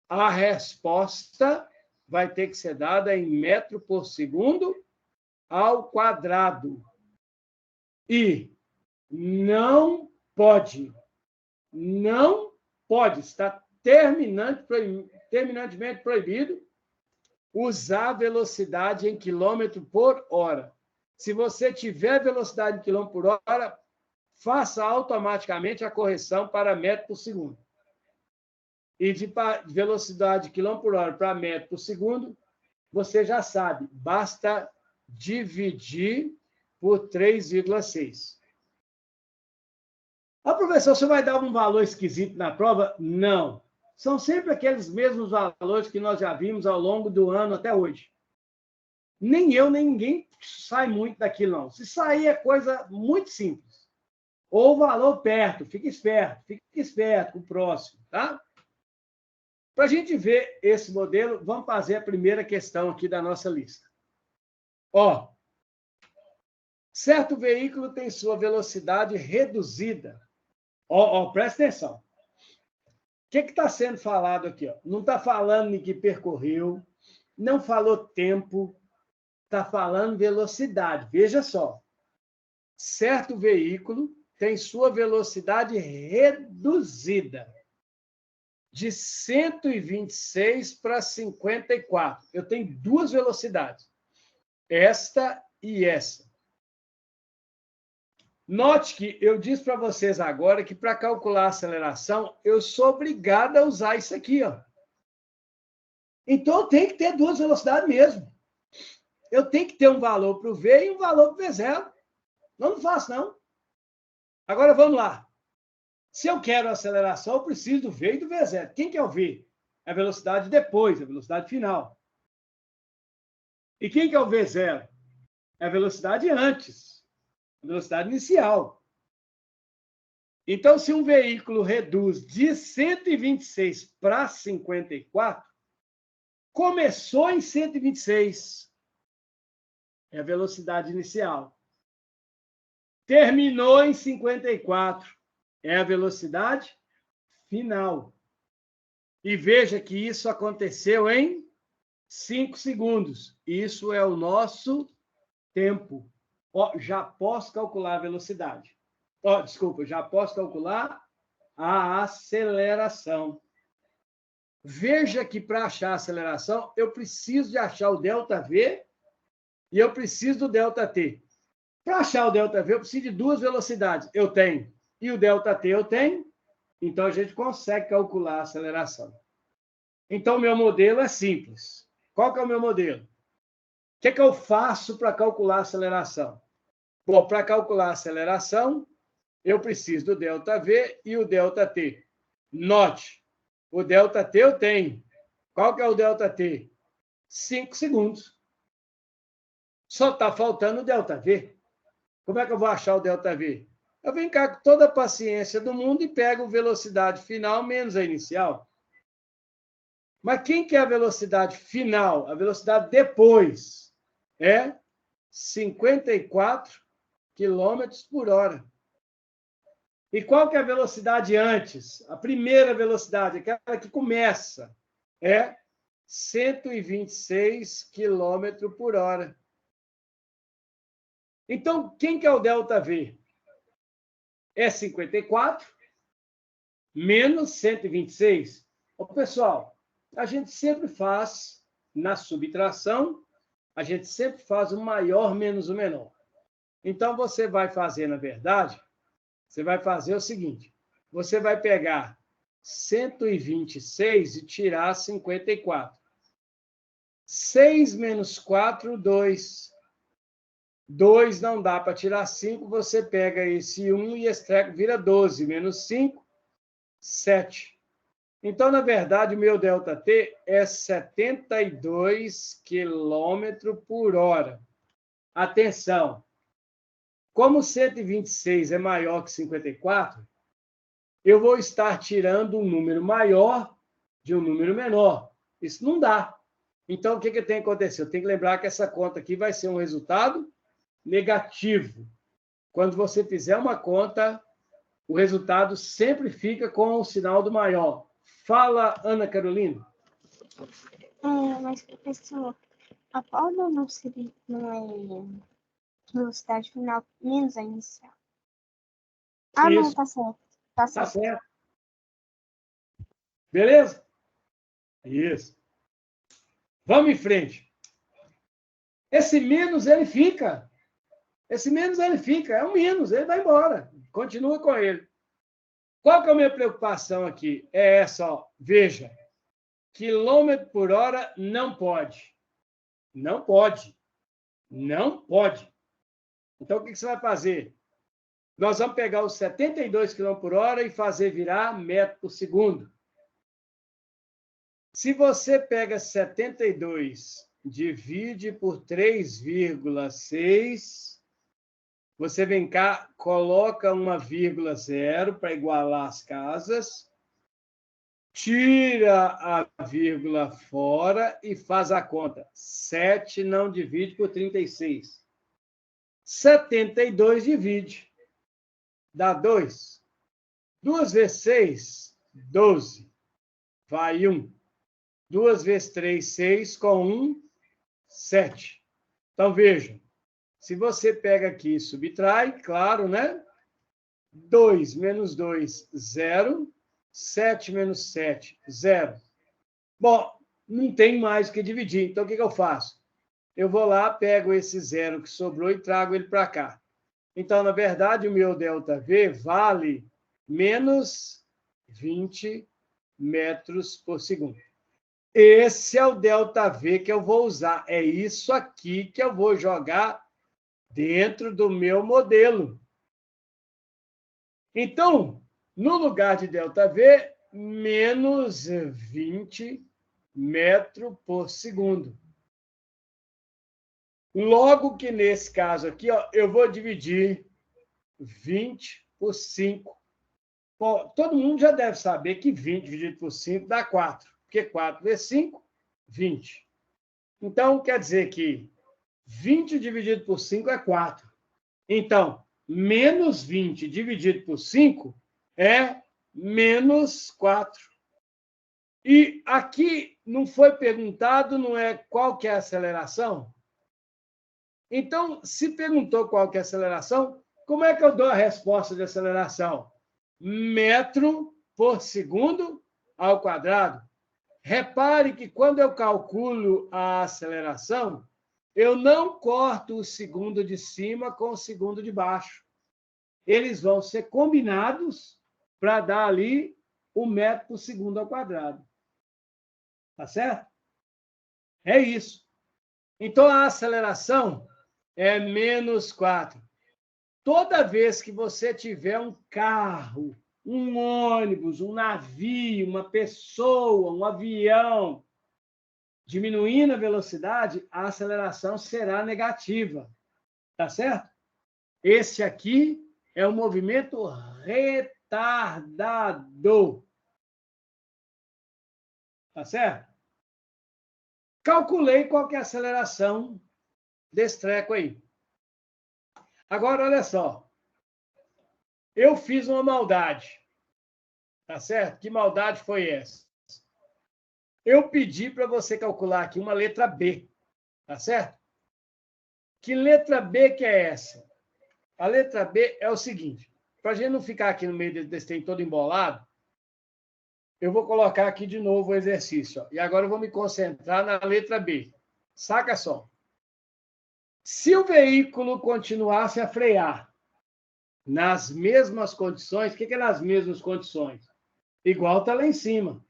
Speaker 1: a resposta vai ter que ser dada em metro por segundo ao quadrado. E não pode, está terminantemente proibido usar velocidade em quilômetro por hora. Se você tiver velocidade em quilômetro por hora, faça automaticamente a correção para metro por segundo. E de velocidade de quilômetro por hora para metro por segundo, você já sabe, basta dividir por 3,6. Ah, professor, você vai dar um valor esquisito na prova? Não. São sempre aqueles mesmos valores que nós já vimos ao longo do ano até hoje. Nem eu, nem ninguém sai muito daquilo, não. Se sair é coisa muito simples. Ou valor perto, fique esperto com o próximo, tá? Para a gente ver esse modelo, vamos fazer a primeira questão aqui da nossa lista. Ó, certo veículo tem sua velocidade reduzida. Ó, presta atenção. O que está sendo falado aqui? Ó? Não está falando de que percorreu, não falou tempo, está falando velocidade. Veja só. Certo veículo tem sua velocidade reduzida de 126 para 54. Eu tenho duas velocidades, esta e essa. Note que eu disse para vocês agora que para calcular a aceleração, eu sou obrigado a usar isso aqui, ó. Então, eu tenho que ter duas velocidades mesmo. Eu tenho que ter um valor para o V e um valor para o V0. Não faço, não. Agora, vamos lá. Se eu quero aceleração, eu preciso do V e do V0. Quem que é o V? É a velocidade depois, a velocidade final. E quem que é o V0? É a velocidade antes, a velocidade inicial. Então, se um veículo reduz de 126 para 54, começou em 126, é a velocidade inicial. Terminou em 54, é a velocidade final. E veja que isso aconteceu em 5 segundos. Isso é o nosso tempo. Ó, já posso calcular a velocidade. Ó, desculpa, já posso calcular a aceleração. Veja que para achar a aceleração, eu preciso de achar o ΔV e eu preciso do ΔT. Para achar o ΔV, eu preciso de duas velocidades. Eu tenho. E o ΔT eu tenho. Então, a gente consegue calcular a aceleração. Então, o meu modelo é simples. Qual que é o meu modelo? O que eu faço para calcular a aceleração? Bom, para calcular a aceleração, eu preciso do ΔV e o ΔT. Note, o ΔT eu tenho. Qual que é o ΔT? 5 segundos. Só está faltando o ΔV. Como é que eu vou achar o ΔV? Eu venho cá com toda a paciência do mundo e pego velocidade final menos a inicial. Mas quem que é a velocidade final? A velocidade depois é 54 km por hora. E qual que é a velocidade antes? A primeira velocidade, aquela que começa, é 126 km por hora. Então, quem que é o ΔV? É 54 menos 126. Ô, pessoal, a gente sempre faz, na subtração, a gente sempre faz o maior menos o menor. Então, você vai fazer, na verdade, você vai fazer o seguinte, você vai pegar 126 e tirar 54. 6 menos 4, 2. 2 não dá para tirar 5, você pega esse 1 e esse treco vira 12. Menos 5, 7. Então, na verdade, o meu ΔT é 72 km por hora. Atenção! Como 126 é maior que 54, eu vou estar tirando um número maior de um número menor. Isso não dá. Então, o que tem que acontecer? Eu tenho que lembrar que essa conta aqui vai ser um resultado negativo. Quando você fizer uma conta, o resultado sempre fica com o sinal do maior. Fala, Ana Carolina.
Speaker 7: Mas, professor, a forma não é velocidade final menos a inicial. Ah, não,
Speaker 1: Isso.
Speaker 7: tá certo.
Speaker 1: Tá certo. Beleza? Isso. Vamos em frente. Esse menos, ele fica. Esse menos, ele fica. É um menos, ele vai embora. Continua com ele. Qual que é a minha preocupação aqui? É essa, ó. Veja. Quilômetro por hora não pode. Não pode. Não pode. Então, o que você vai fazer? Nós vamos pegar os 72 km por hora e fazer virar metro por segundo. Se você pega 72, divide por 3,6, você vem cá, coloca uma vírgula 0 para igualar as casas, tira a vírgula fora e faz a conta. 7 não divide por 36. 72 divide. Dá 2. 2 vezes 6, 12. Vai 1. 2 vezes 3, 6. Com 1, 7. Então, vejam. Se você pega aqui e subtrai, claro, né? 2 menos 2, 0. 7 menos 7, 0. Bom, não tem mais o que dividir. Então, o que eu faço? Eu vou lá, pego esse 0 que sobrou e trago ele para cá. Então, na verdade, o meu ΔV vale menos 20 metros por segundo. Esse é o ΔV que eu vou usar. É isso aqui que eu vou jogar dentro do meu modelo. Então, no lugar de ΔV, menos 20 metros por segundo. Logo que nesse caso aqui, ó, eu vou dividir 20 por 5. Bom, todo mundo já deve saber que 20 dividido por 5 dá 4. Porque 4 vezes 5, 20. Então, quer dizer que 20 dividido por 5 é 4. Então, menos 20 dividido por 5 é menos 4. E aqui não foi perguntado, não é qual que é a aceleração? Então, se perguntou qual que é a aceleração, como é que eu dou a resposta de aceleração? Metro por segundo ao quadrado. Repare que quando eu calculo a aceleração, eu não corto o segundo de cima com o segundo de baixo. Eles vão ser combinados para dar ali o metro por segundo ao quadrado. Tá certo? É isso. Então, a aceleração é menos 4. Toda vez que você tiver um carro, um ônibus, um navio, uma pessoa, um avião, diminuindo a velocidade, a aceleração será negativa. Tá certo? Esse aqui é o movimento retardado. Tá certo? Calculei qual que é a aceleração desse treco aí. Agora, olha só. Eu fiz uma maldade. Tá certo? Que maldade foi essa? Eu pedi para você calcular aqui uma letra B. Tá certo? Que letra B que é essa? A letra B é o seguinte, para a gente não ficar aqui no meio desse trem todo embolado, eu vou colocar aqui de novo o exercício. Ó, e agora eu vou me concentrar na letra B. Saca só. Se o veículo continuasse a frear nas mesmas condições, o que é nas mesmas condições? Igual está lá em cima.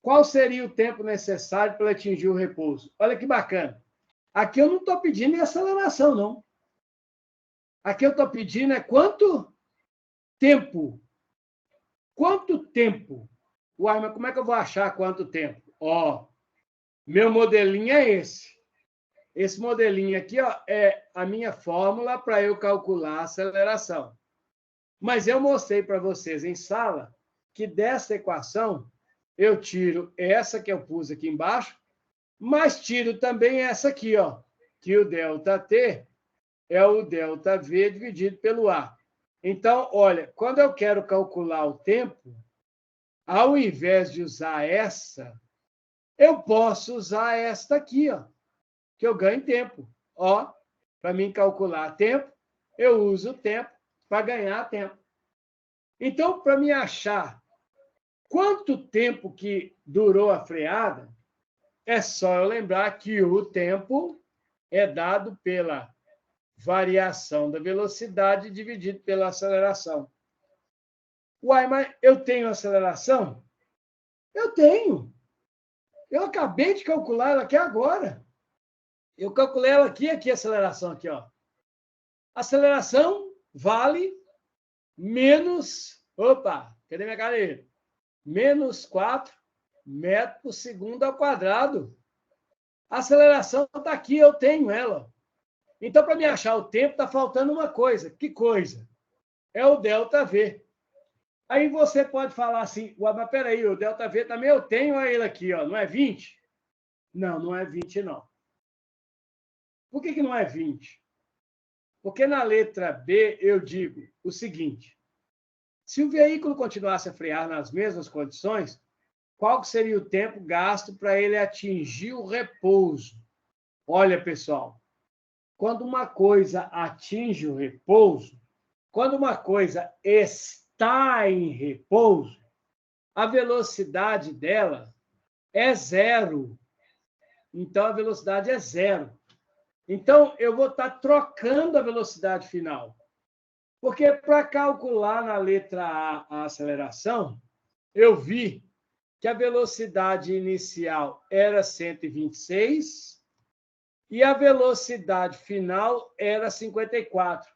Speaker 1: Qual seria o tempo necessário para atingir o repouso? Olha que bacana. Aqui eu não estou pedindo aceleração, não. Aqui eu estou pedindo quanto tempo. Quanto tempo? Uai, mas como é que eu vou achar quanto tempo? Ó, meu modelinho é esse. Esse modelinho aqui, ó, é a minha fórmula para eu calcular a aceleração. Mas eu mostrei para vocês em sala que dessa equação eu tiro essa que eu pus aqui embaixo, mas tiro também essa aqui, ó, que o ΔT é o ΔV dividido pelo A. Então, olha, quando eu quero calcular o tempo, ao invés de usar essa, eu posso usar esta aqui, ó, que eu ganho tempo. Ó, para mim calcular tempo, eu uso o tempo para ganhar tempo. Então, para me achar quanto tempo que durou a freada, é só eu lembrar que o tempo é dado pela variação da velocidade dividido pela aceleração. Uai, mas eu tenho aceleração? Eu tenho. Eu acabei de calcular ela aqui agora. Eu calculei ela aqui a aceleração aqui, ó. Aceleração vale menos... Opa, cadê minha cadeira? Menos 4 metros por segundo ao quadrado. A aceleração está aqui, eu tenho ela. Então, para me achar o tempo, está faltando uma coisa. Que coisa? É o ΔV. Aí você pode falar assim, mas peraí, o ΔV também eu tenho ele aqui, ó, não é 20? Não, não é 20, não. Por que não é 20? Porque na letra B eu digo o seguinte, se o veículo continuasse a frear nas mesmas condições, qual seria o tempo gasto para ele atingir o repouso? Olha, pessoal, quando uma coisa atinge o repouso, quando uma coisa está em repouso, a velocidade dela é zero. Então, a velocidade é zero. Então, eu vou estar trocando a velocidade final. Porque para calcular na letra A a aceleração, eu vi que a velocidade inicial era 126 e a velocidade final era 54. O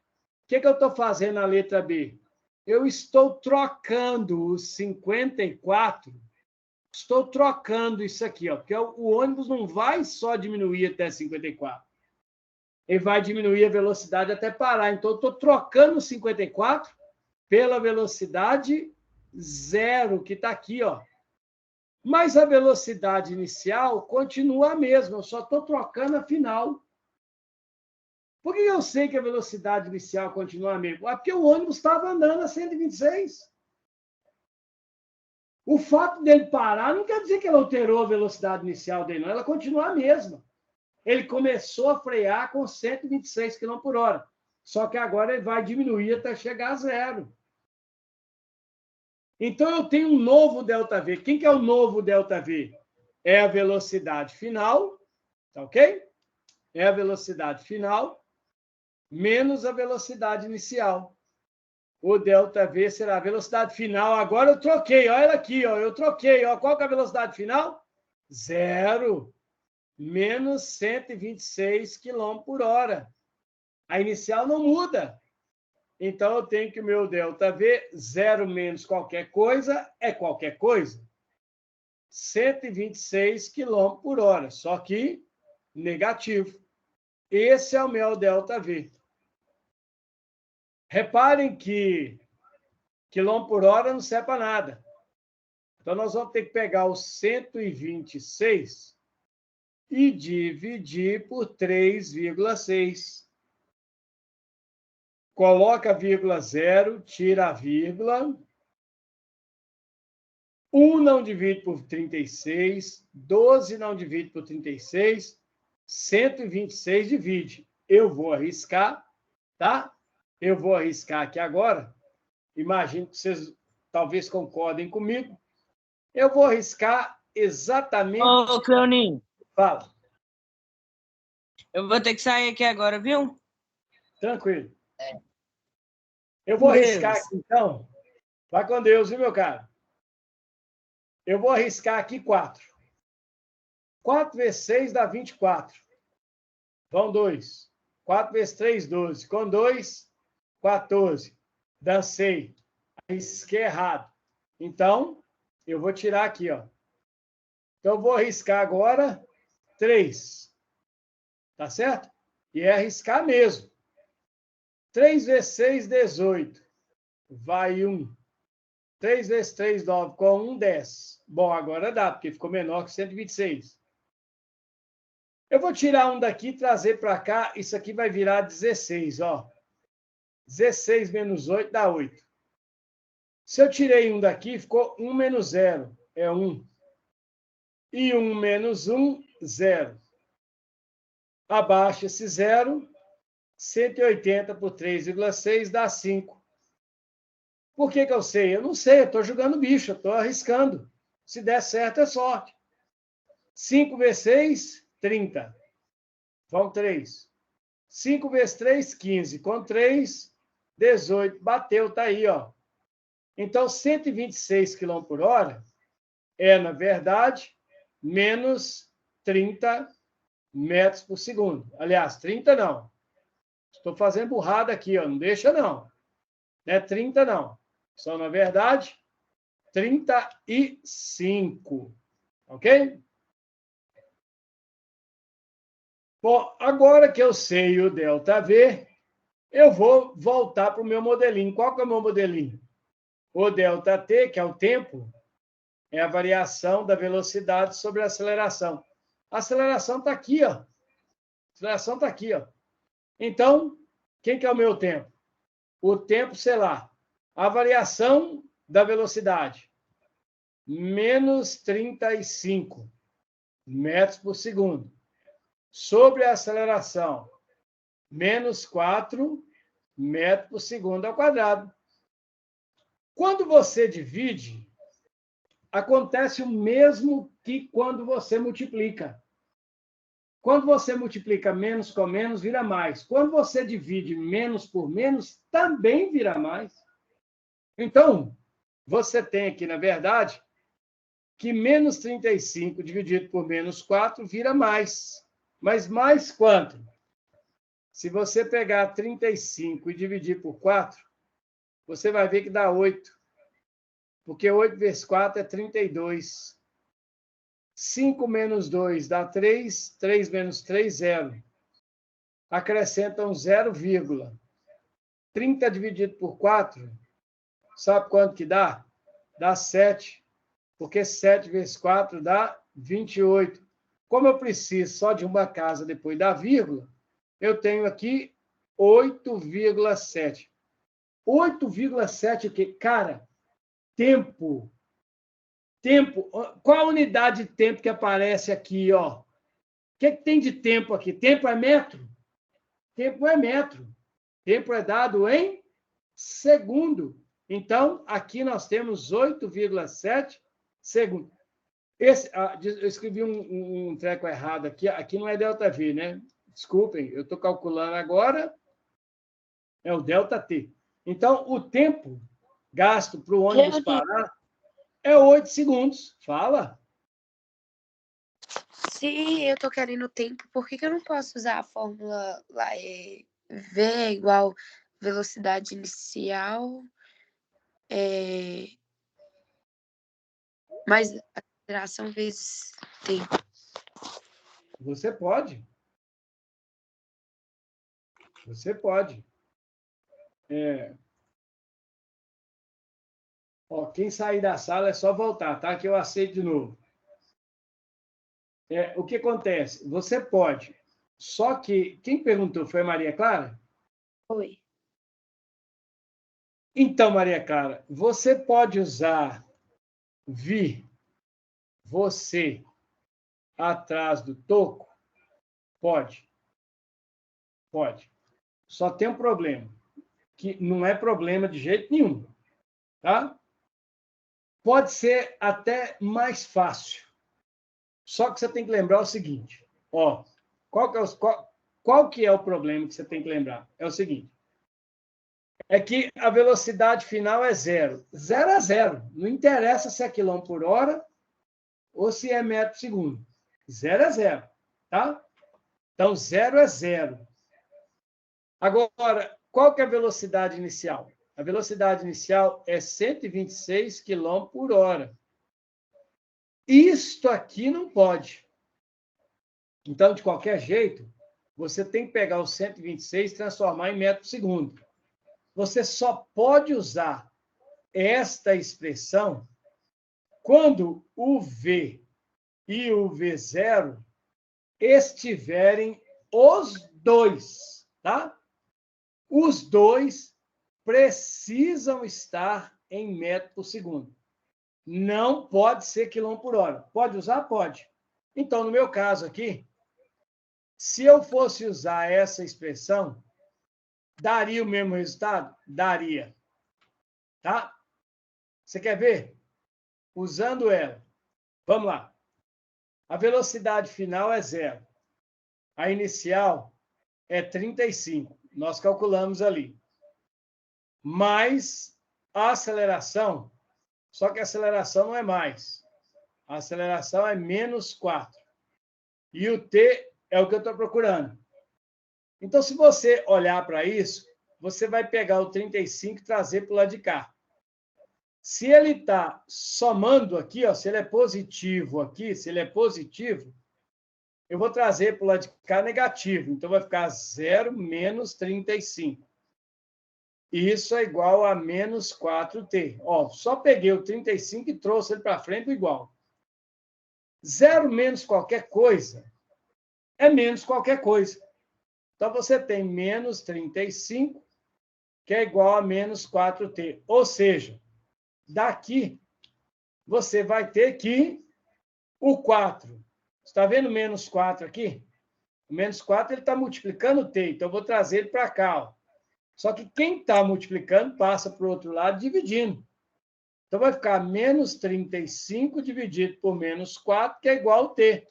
Speaker 1: que eu estou fazendo na letra B? Eu estou trocando os 54, estou trocando isso aqui, ó, porque o ônibus não vai só diminuir até 54. Ele vai diminuir a velocidade até parar. Então, eu estou trocando 54 pela velocidade zero, que está aqui, ó. Mas a velocidade inicial continua a mesma, eu só estou trocando a final. Por que eu sei que a velocidade inicial continua a mesma? Porque o ônibus estava andando a 126. O fato dele parar não quer dizer que ele alterou a velocidade inicial dele, não. Ela continua a mesma. Ele começou a frear com 126 km por hora. Só que agora ele vai diminuir até chegar a zero. Então, eu tenho um novo ΔV. Quem que é o novo ΔV? É a velocidade final, tá ok? É a velocidade final menos a velocidade inicial. O ΔV será a velocidade final. Agora eu troquei, olha aqui, ó, eu troquei. Ó, qual que é a velocidade final? Zero. Menos 126 km por hora. A inicial não muda. Então, eu tenho que o meu ΔV, zero menos qualquer coisa, é qualquer coisa. 126 km por hora, só que negativo. Esse é o meu ΔV. Reparem que quilômetro por hora não serve para nada. Então, nós vamos ter que pegar o 126 e dividir por 3,6. Coloca a vírgula 0, tira a vírgula. 1 não divide por 36, 12 não divide por 36, 126 divide. Eu vou arriscar, tá? Eu vou arriscar aqui agora. Imagino que vocês talvez concordem comigo. Eu vou arriscar exatamente...
Speaker 8: Ô, Cleoninho,
Speaker 1: Fala.
Speaker 8: eu vou ter que sair aqui agora, viu?
Speaker 1: Tranquilo. Eu vou arriscar
Speaker 8: Deus.
Speaker 1: aqui, então. Vai com Deus, viu, meu cara? Eu vou arriscar aqui 4. 4 vezes 6 dá 24. Vão 2. 4 vezes 3, 12. Com 2, 14. Dancei. Arrisquei errado. Então, eu vou tirar aqui, ó. Então, eu vou arriscar agora 3. Tá certo? E é arriscar mesmo. 3 vezes 6, 18. Vai 1. 3 vezes 3, 9. Com 1, 10. Bom, agora dá, porque ficou menor que 126. Eu vou tirar um daqui e trazer para cá. Isso aqui vai virar 16, ó. 16 menos 8 dá 8. Se eu tirei um daqui, ficou 1 menos 0. É 1. E 1 menos 1, 0. Abaixa esse 0. 180 por 3,6 dá 5. Por que eu sei? Eu não sei, eu estou jogando bicho, eu estou arriscando. Se der certo, é sorte. 5 vezes 6, 30. Vão 3. 5 vezes 3, 15. Com 3, 18. Bateu, tá aí, ó. Então, 126 km por hora é, na verdade, menos 30 metros por segundo. Aliás, 30 não. Estou fazendo burrada aqui, ó. Não deixa, não. Não é 30, não. São, na verdade, 35. Ok? Bom, agora que eu sei o ΔV, eu vou voltar para o meu modelinho. Qual que é o meu modelinho? O ΔT, que é o tempo, é a variação da velocidade sobre a aceleração. A aceleração está aqui, ó. A aceleração está aqui, ó. Então, quem que é o meu tempo? O tempo, sei lá, a variação da velocidade, menos 35 metros por segundo, sobre a aceleração, menos 4 metros por segundo ao quadrado. Quando você divide, acontece o mesmo que quando você multiplica. Quando você multiplica menos com menos, vira mais. Quando você divide menos por menos, também vira mais. Então, você tem aqui, na verdade, que menos 35 dividido por menos 4 vira mais. Mas mais quanto? Se você pegar 35 e dividir por 4, você vai ver que dá 8. Porque 8 vezes 4 é 32. 5 menos 2 dá 3. 3 menos 3, 0. Acrescenta um 0, 30 dividido por 4, sabe quanto que dá? Dá 7. Porque 7 vezes 4 dá 28. Como eu preciso só de uma casa depois da vírgula, eu tenho aqui 8,7. 8,7 o quê? Cara, tempo. Tempo. Qual a unidade de tempo que aparece aqui, ó? O que tem de tempo aqui? Tempo é metro? Tempo é metro. Tempo é dado em segundo. Então, aqui nós temos 8,7 segundos. Eu escrevi um treco errado aqui. Aqui não é ΔV, né? Desculpem, eu estou calculando agora. É o ΔT. Então, o tempo gasto para o ônibus parar é 8 segundos. Fala.
Speaker 3: Se eu tô querendo tempo, por que eu não posso usar a fórmula lá? V é igual velocidade inicial mais aceleração vezes tempo.
Speaker 1: Você pode. Você pode. Ó, quem sair da sala é só voltar, tá? Que eu aceito de novo. O que acontece? Você pode. Só que quem perguntou foi a Maria Clara?
Speaker 3: Oi.
Speaker 1: Então, Maria Clara, você pode usar você atrás do toco, Pode. Pode. Só tem um problema, que não é problema de jeito nenhum, tá? Pode ser até mais fácil. Só que você tem que lembrar o seguinte, ó, qual que é o problema que você tem que lembrar? É o seguinte, é que a velocidade final é zero. 0 a 0. Não interessa se é quilômetro por hora ou se é metro por segundo. 0 é 0, tá? Então, 0 é 0. Agora, qual que é a velocidade inicial? A velocidade inicial é 126 km por hora. Isto aqui não pode. Então, de qualquer jeito, você tem que pegar o 126 e transformar em metro por segundo. Você só pode usar esta expressão quando o V e o V0 estiverem os dois, tá? Os dois precisam estar em metro por segundo. Não pode ser quilômetro por hora. Pode usar? Pode. Então, no meu caso aqui, se eu fosse usar essa expressão, daria o mesmo resultado? Daria. Tá? Você quer ver? Usando ela. Vamos lá. A velocidade final é 0. A inicial é 35. Nós calculamos ali. Mais a aceleração, só que a aceleração não é mais. A aceleração é menos 4. E o t é o que eu estou procurando. Então, se você olhar para isso, você vai pegar o 35 e trazer para o lado de cá. Se ele está somando aqui, ó, se ele é positivo aqui, se ele é positivo, eu vou trazer para o lado de cá negativo. Então, vai ficar 0 menos 35. Isso é igual a menos 4t. Ó, só peguei o 35 e trouxe ele para frente igual. 0 menos qualquer coisa é menos qualquer coisa. Então, você tem menos 35, que é igual a menos 4t. Ou seja, daqui, você vai ter que o 4. Está vendo menos 4 aqui? O menos 4 ele está multiplicando o t. Então, eu vou trazer ele para cá. Ó. Só que quem está multiplicando passa para o outro lado dividindo. Então, vai ficar menos 35 dividido por menos 4, que é igual a t.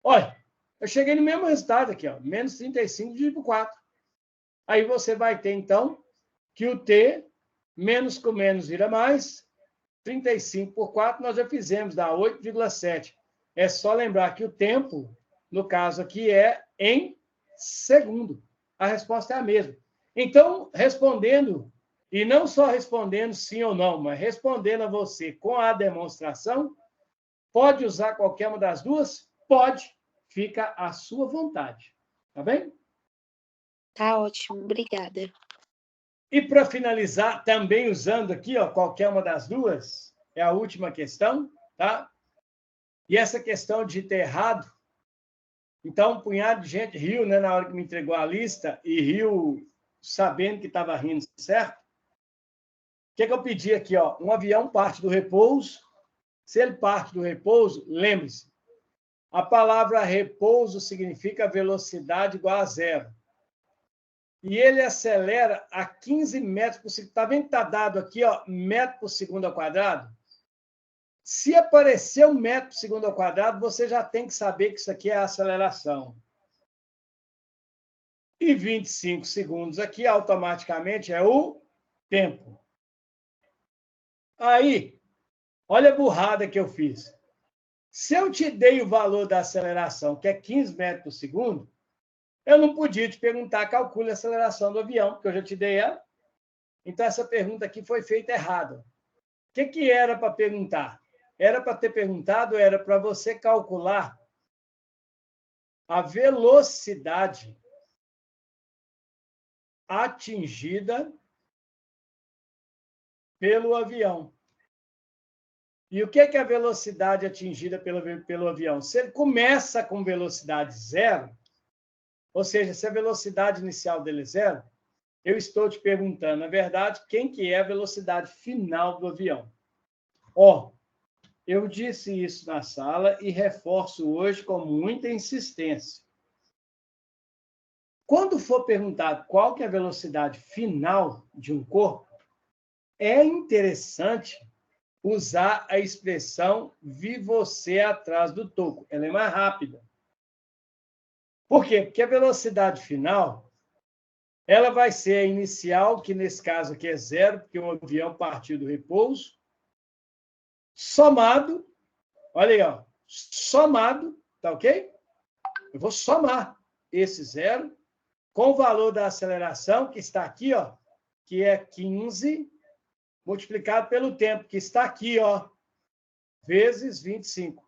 Speaker 1: Olha, eu cheguei no mesmo resultado aqui, ó, menos 35 dividido por 4. Aí você vai ter, então, que o t, menos com menos vira mais, 35 por 4 nós já fizemos, dá 8,7. É só lembrar que o tempo, no caso aqui, é em segundo. A resposta é a mesma. Então, respondendo, e não só respondendo sim ou não, mas respondendo a você com a demonstração, pode usar qualquer uma das duas? Pode. Fica à sua vontade. Tá bem?
Speaker 3: Tá ótimo, obrigada.
Speaker 1: E para finalizar, também usando aqui, ó, qualquer uma das duas, é a última questão, tá? E essa questão de ter errado, então um punhado de gente riu, né, na hora que me entregou a lista, e riu sabendo que estava rindo, certo? O que eu pedi aqui? Ó? Um avião parte do repouso. Se ele parte do repouso, lembre-se, a palavra repouso significa velocidade igual a 0. E ele acelera a 15 metros por segundo. Está vendo que está dado aqui, ó, metro por segundo ao quadrado? Se aparecer 1 metro por segundo ao quadrado, você já tem que saber que isso aqui é a aceleração. E 25 segundos aqui, automaticamente, é o tempo. Aí, olha a burrada que eu fiz. Se eu te dei o valor da aceleração, que é 15 metros por segundo, eu não podia te perguntar, calcule a aceleração do avião, porque eu já te dei ela. Então, essa pergunta aqui foi feita errada. O que era para perguntar? Era para ter perguntado, era para você calcular a velocidade atingida pelo avião. E o que é a velocidade atingida pelo avião? Se ele começa com velocidade 0, ou seja, se a velocidade inicial dele é 0, eu estou te perguntando, na verdade, quem que é a velocidade final do avião. Ó, eu disse isso na sala e reforço hoje com muita insistência. quando for perguntado qual que é a velocidade final de um corpo, é interessante usar a expressão vi você atrás do toco. Ela é mais rápida. Por quê? Porque a velocidade final, ela vai ser a inicial, que nesse caso aqui é 0, porque o avião partiu do repouso, somado, olha aí, ó, somado, tá ok? Eu vou somar esse 0 com o valor da aceleração, que está aqui, ó, que é 15, multiplicado pelo tempo, que está aqui, ó, vezes 25.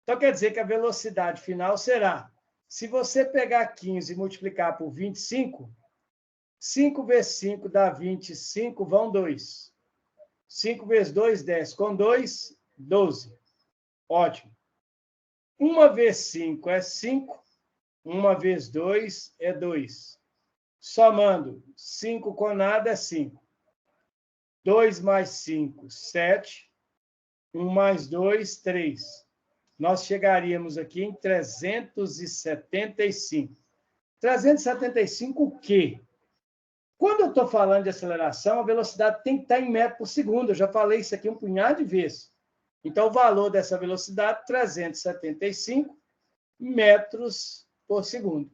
Speaker 1: Então, quer dizer que a velocidade final será, se você pegar 15 e multiplicar por 25, 5 vezes 5 dá 25, vão 2. 5 vezes 2, 10. Com 2, 12. Ótimo. 1 vezes 5 é 5. 1 vezes 2 é 2. Somando, 5 com nada é 5. 2 mais 5, 7. 1 mais 2, 3. Nós chegaríamos aqui em 375. 375 o quê? Quando eu estou falando de aceleração, a velocidade tem que estar em metro por segundo. Eu já falei isso aqui um punhado de vezes. Então, o valor dessa velocidade, 375 metros por segundo.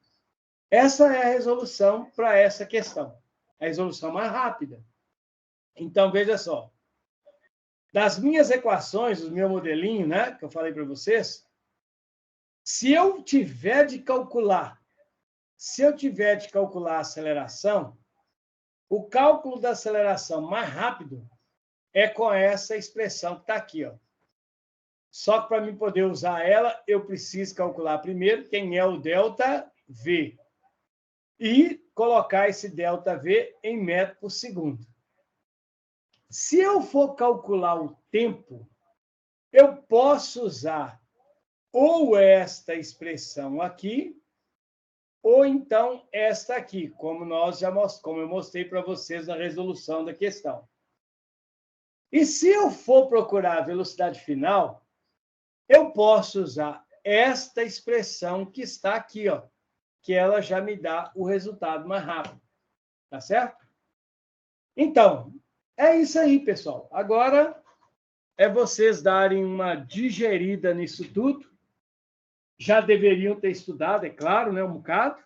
Speaker 1: Essa é a resolução para essa questão. A resolução mais rápida. Então, veja só. Das minhas equações, do meu modelinho, né, que eu falei para vocês, se eu tiver de calcular a aceleração, o cálculo da aceleração mais rápido é com essa expressão que está aqui, ó. Só que para mim poder usar ela, eu preciso calcular primeiro quem é o ΔV e colocar esse ΔV em metro por segundo. Se eu for calcular o tempo, eu posso usar ou esta expressão aqui, ou então esta aqui, como eu mostrei para vocês na resolução da questão. E se eu for procurar a velocidade final, eu posso usar esta expressão que está aqui, ó, que ela já me dá o resultado mais rápido. Tá certo? Então, é isso aí, pessoal. Agora é vocês darem uma digerida nisso tudo. Já deveriam ter estudado, é claro, né, um bocado.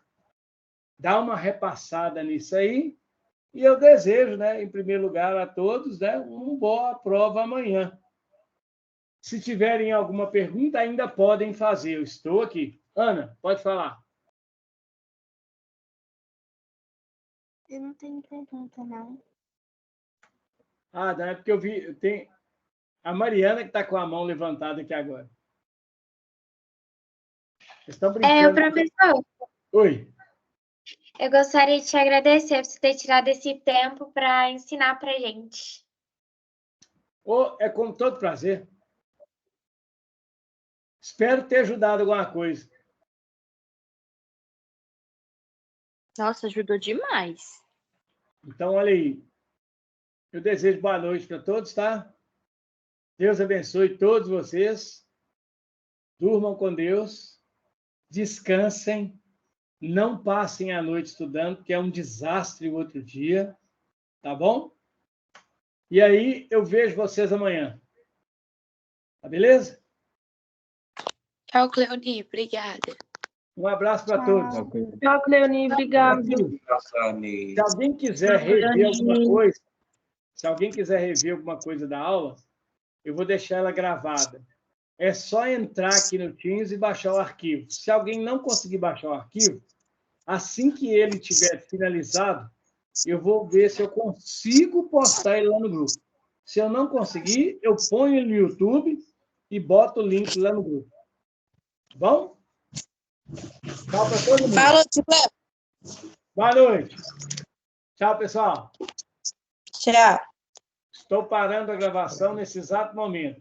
Speaker 1: Dá uma repassada nisso aí. E eu desejo, né, em primeiro lugar, a todos, né, uma boa prova amanhã. Se tiverem alguma pergunta, ainda podem fazer. Eu estou aqui. Ana, pode falar.
Speaker 7: Eu não tenho pergunta, não.
Speaker 1: Ah, não é porque eu vi... Tem a Mariana que está com a mão levantada aqui agora. Vocês estão brincando.
Speaker 9: Professor,
Speaker 1: Oi.
Speaker 9: eu gostaria de te agradecer por você ter tirado esse tempo para ensinar para a gente.
Speaker 1: É com todo prazer. Espero ter ajudado alguma coisa.
Speaker 2: Nossa, ajudou demais.
Speaker 1: Então, olha aí. Eu desejo boa noite para todos, tá? Deus abençoe todos vocês. Durmam com Deus. Descansem. Não passem a noite estudando, porque é um desastre o outro dia. Tá bom? E aí, eu vejo vocês amanhã. Tá beleza?
Speaker 3: Tchau, Cleoni. Obrigada.
Speaker 1: Um abraço para todos.
Speaker 4: Tchau, Cleoni. Obrigado.
Speaker 1: Se alguém quiser rever alguma coisa, da aula, eu vou deixar ela gravada. É só entrar aqui no Teams e baixar o arquivo. Se alguém não conseguir baixar o arquivo, assim que ele tiver finalizado, eu vou ver se eu consigo postar ele lá no grupo. Se eu não conseguir, eu ponho ele no YouTube e boto o link lá no grupo. Tá bom? Tchau para todo mundo. Boa noite. Tchau, pessoal.
Speaker 8: Tchau.
Speaker 1: Estou parando a gravação nesse exato momento.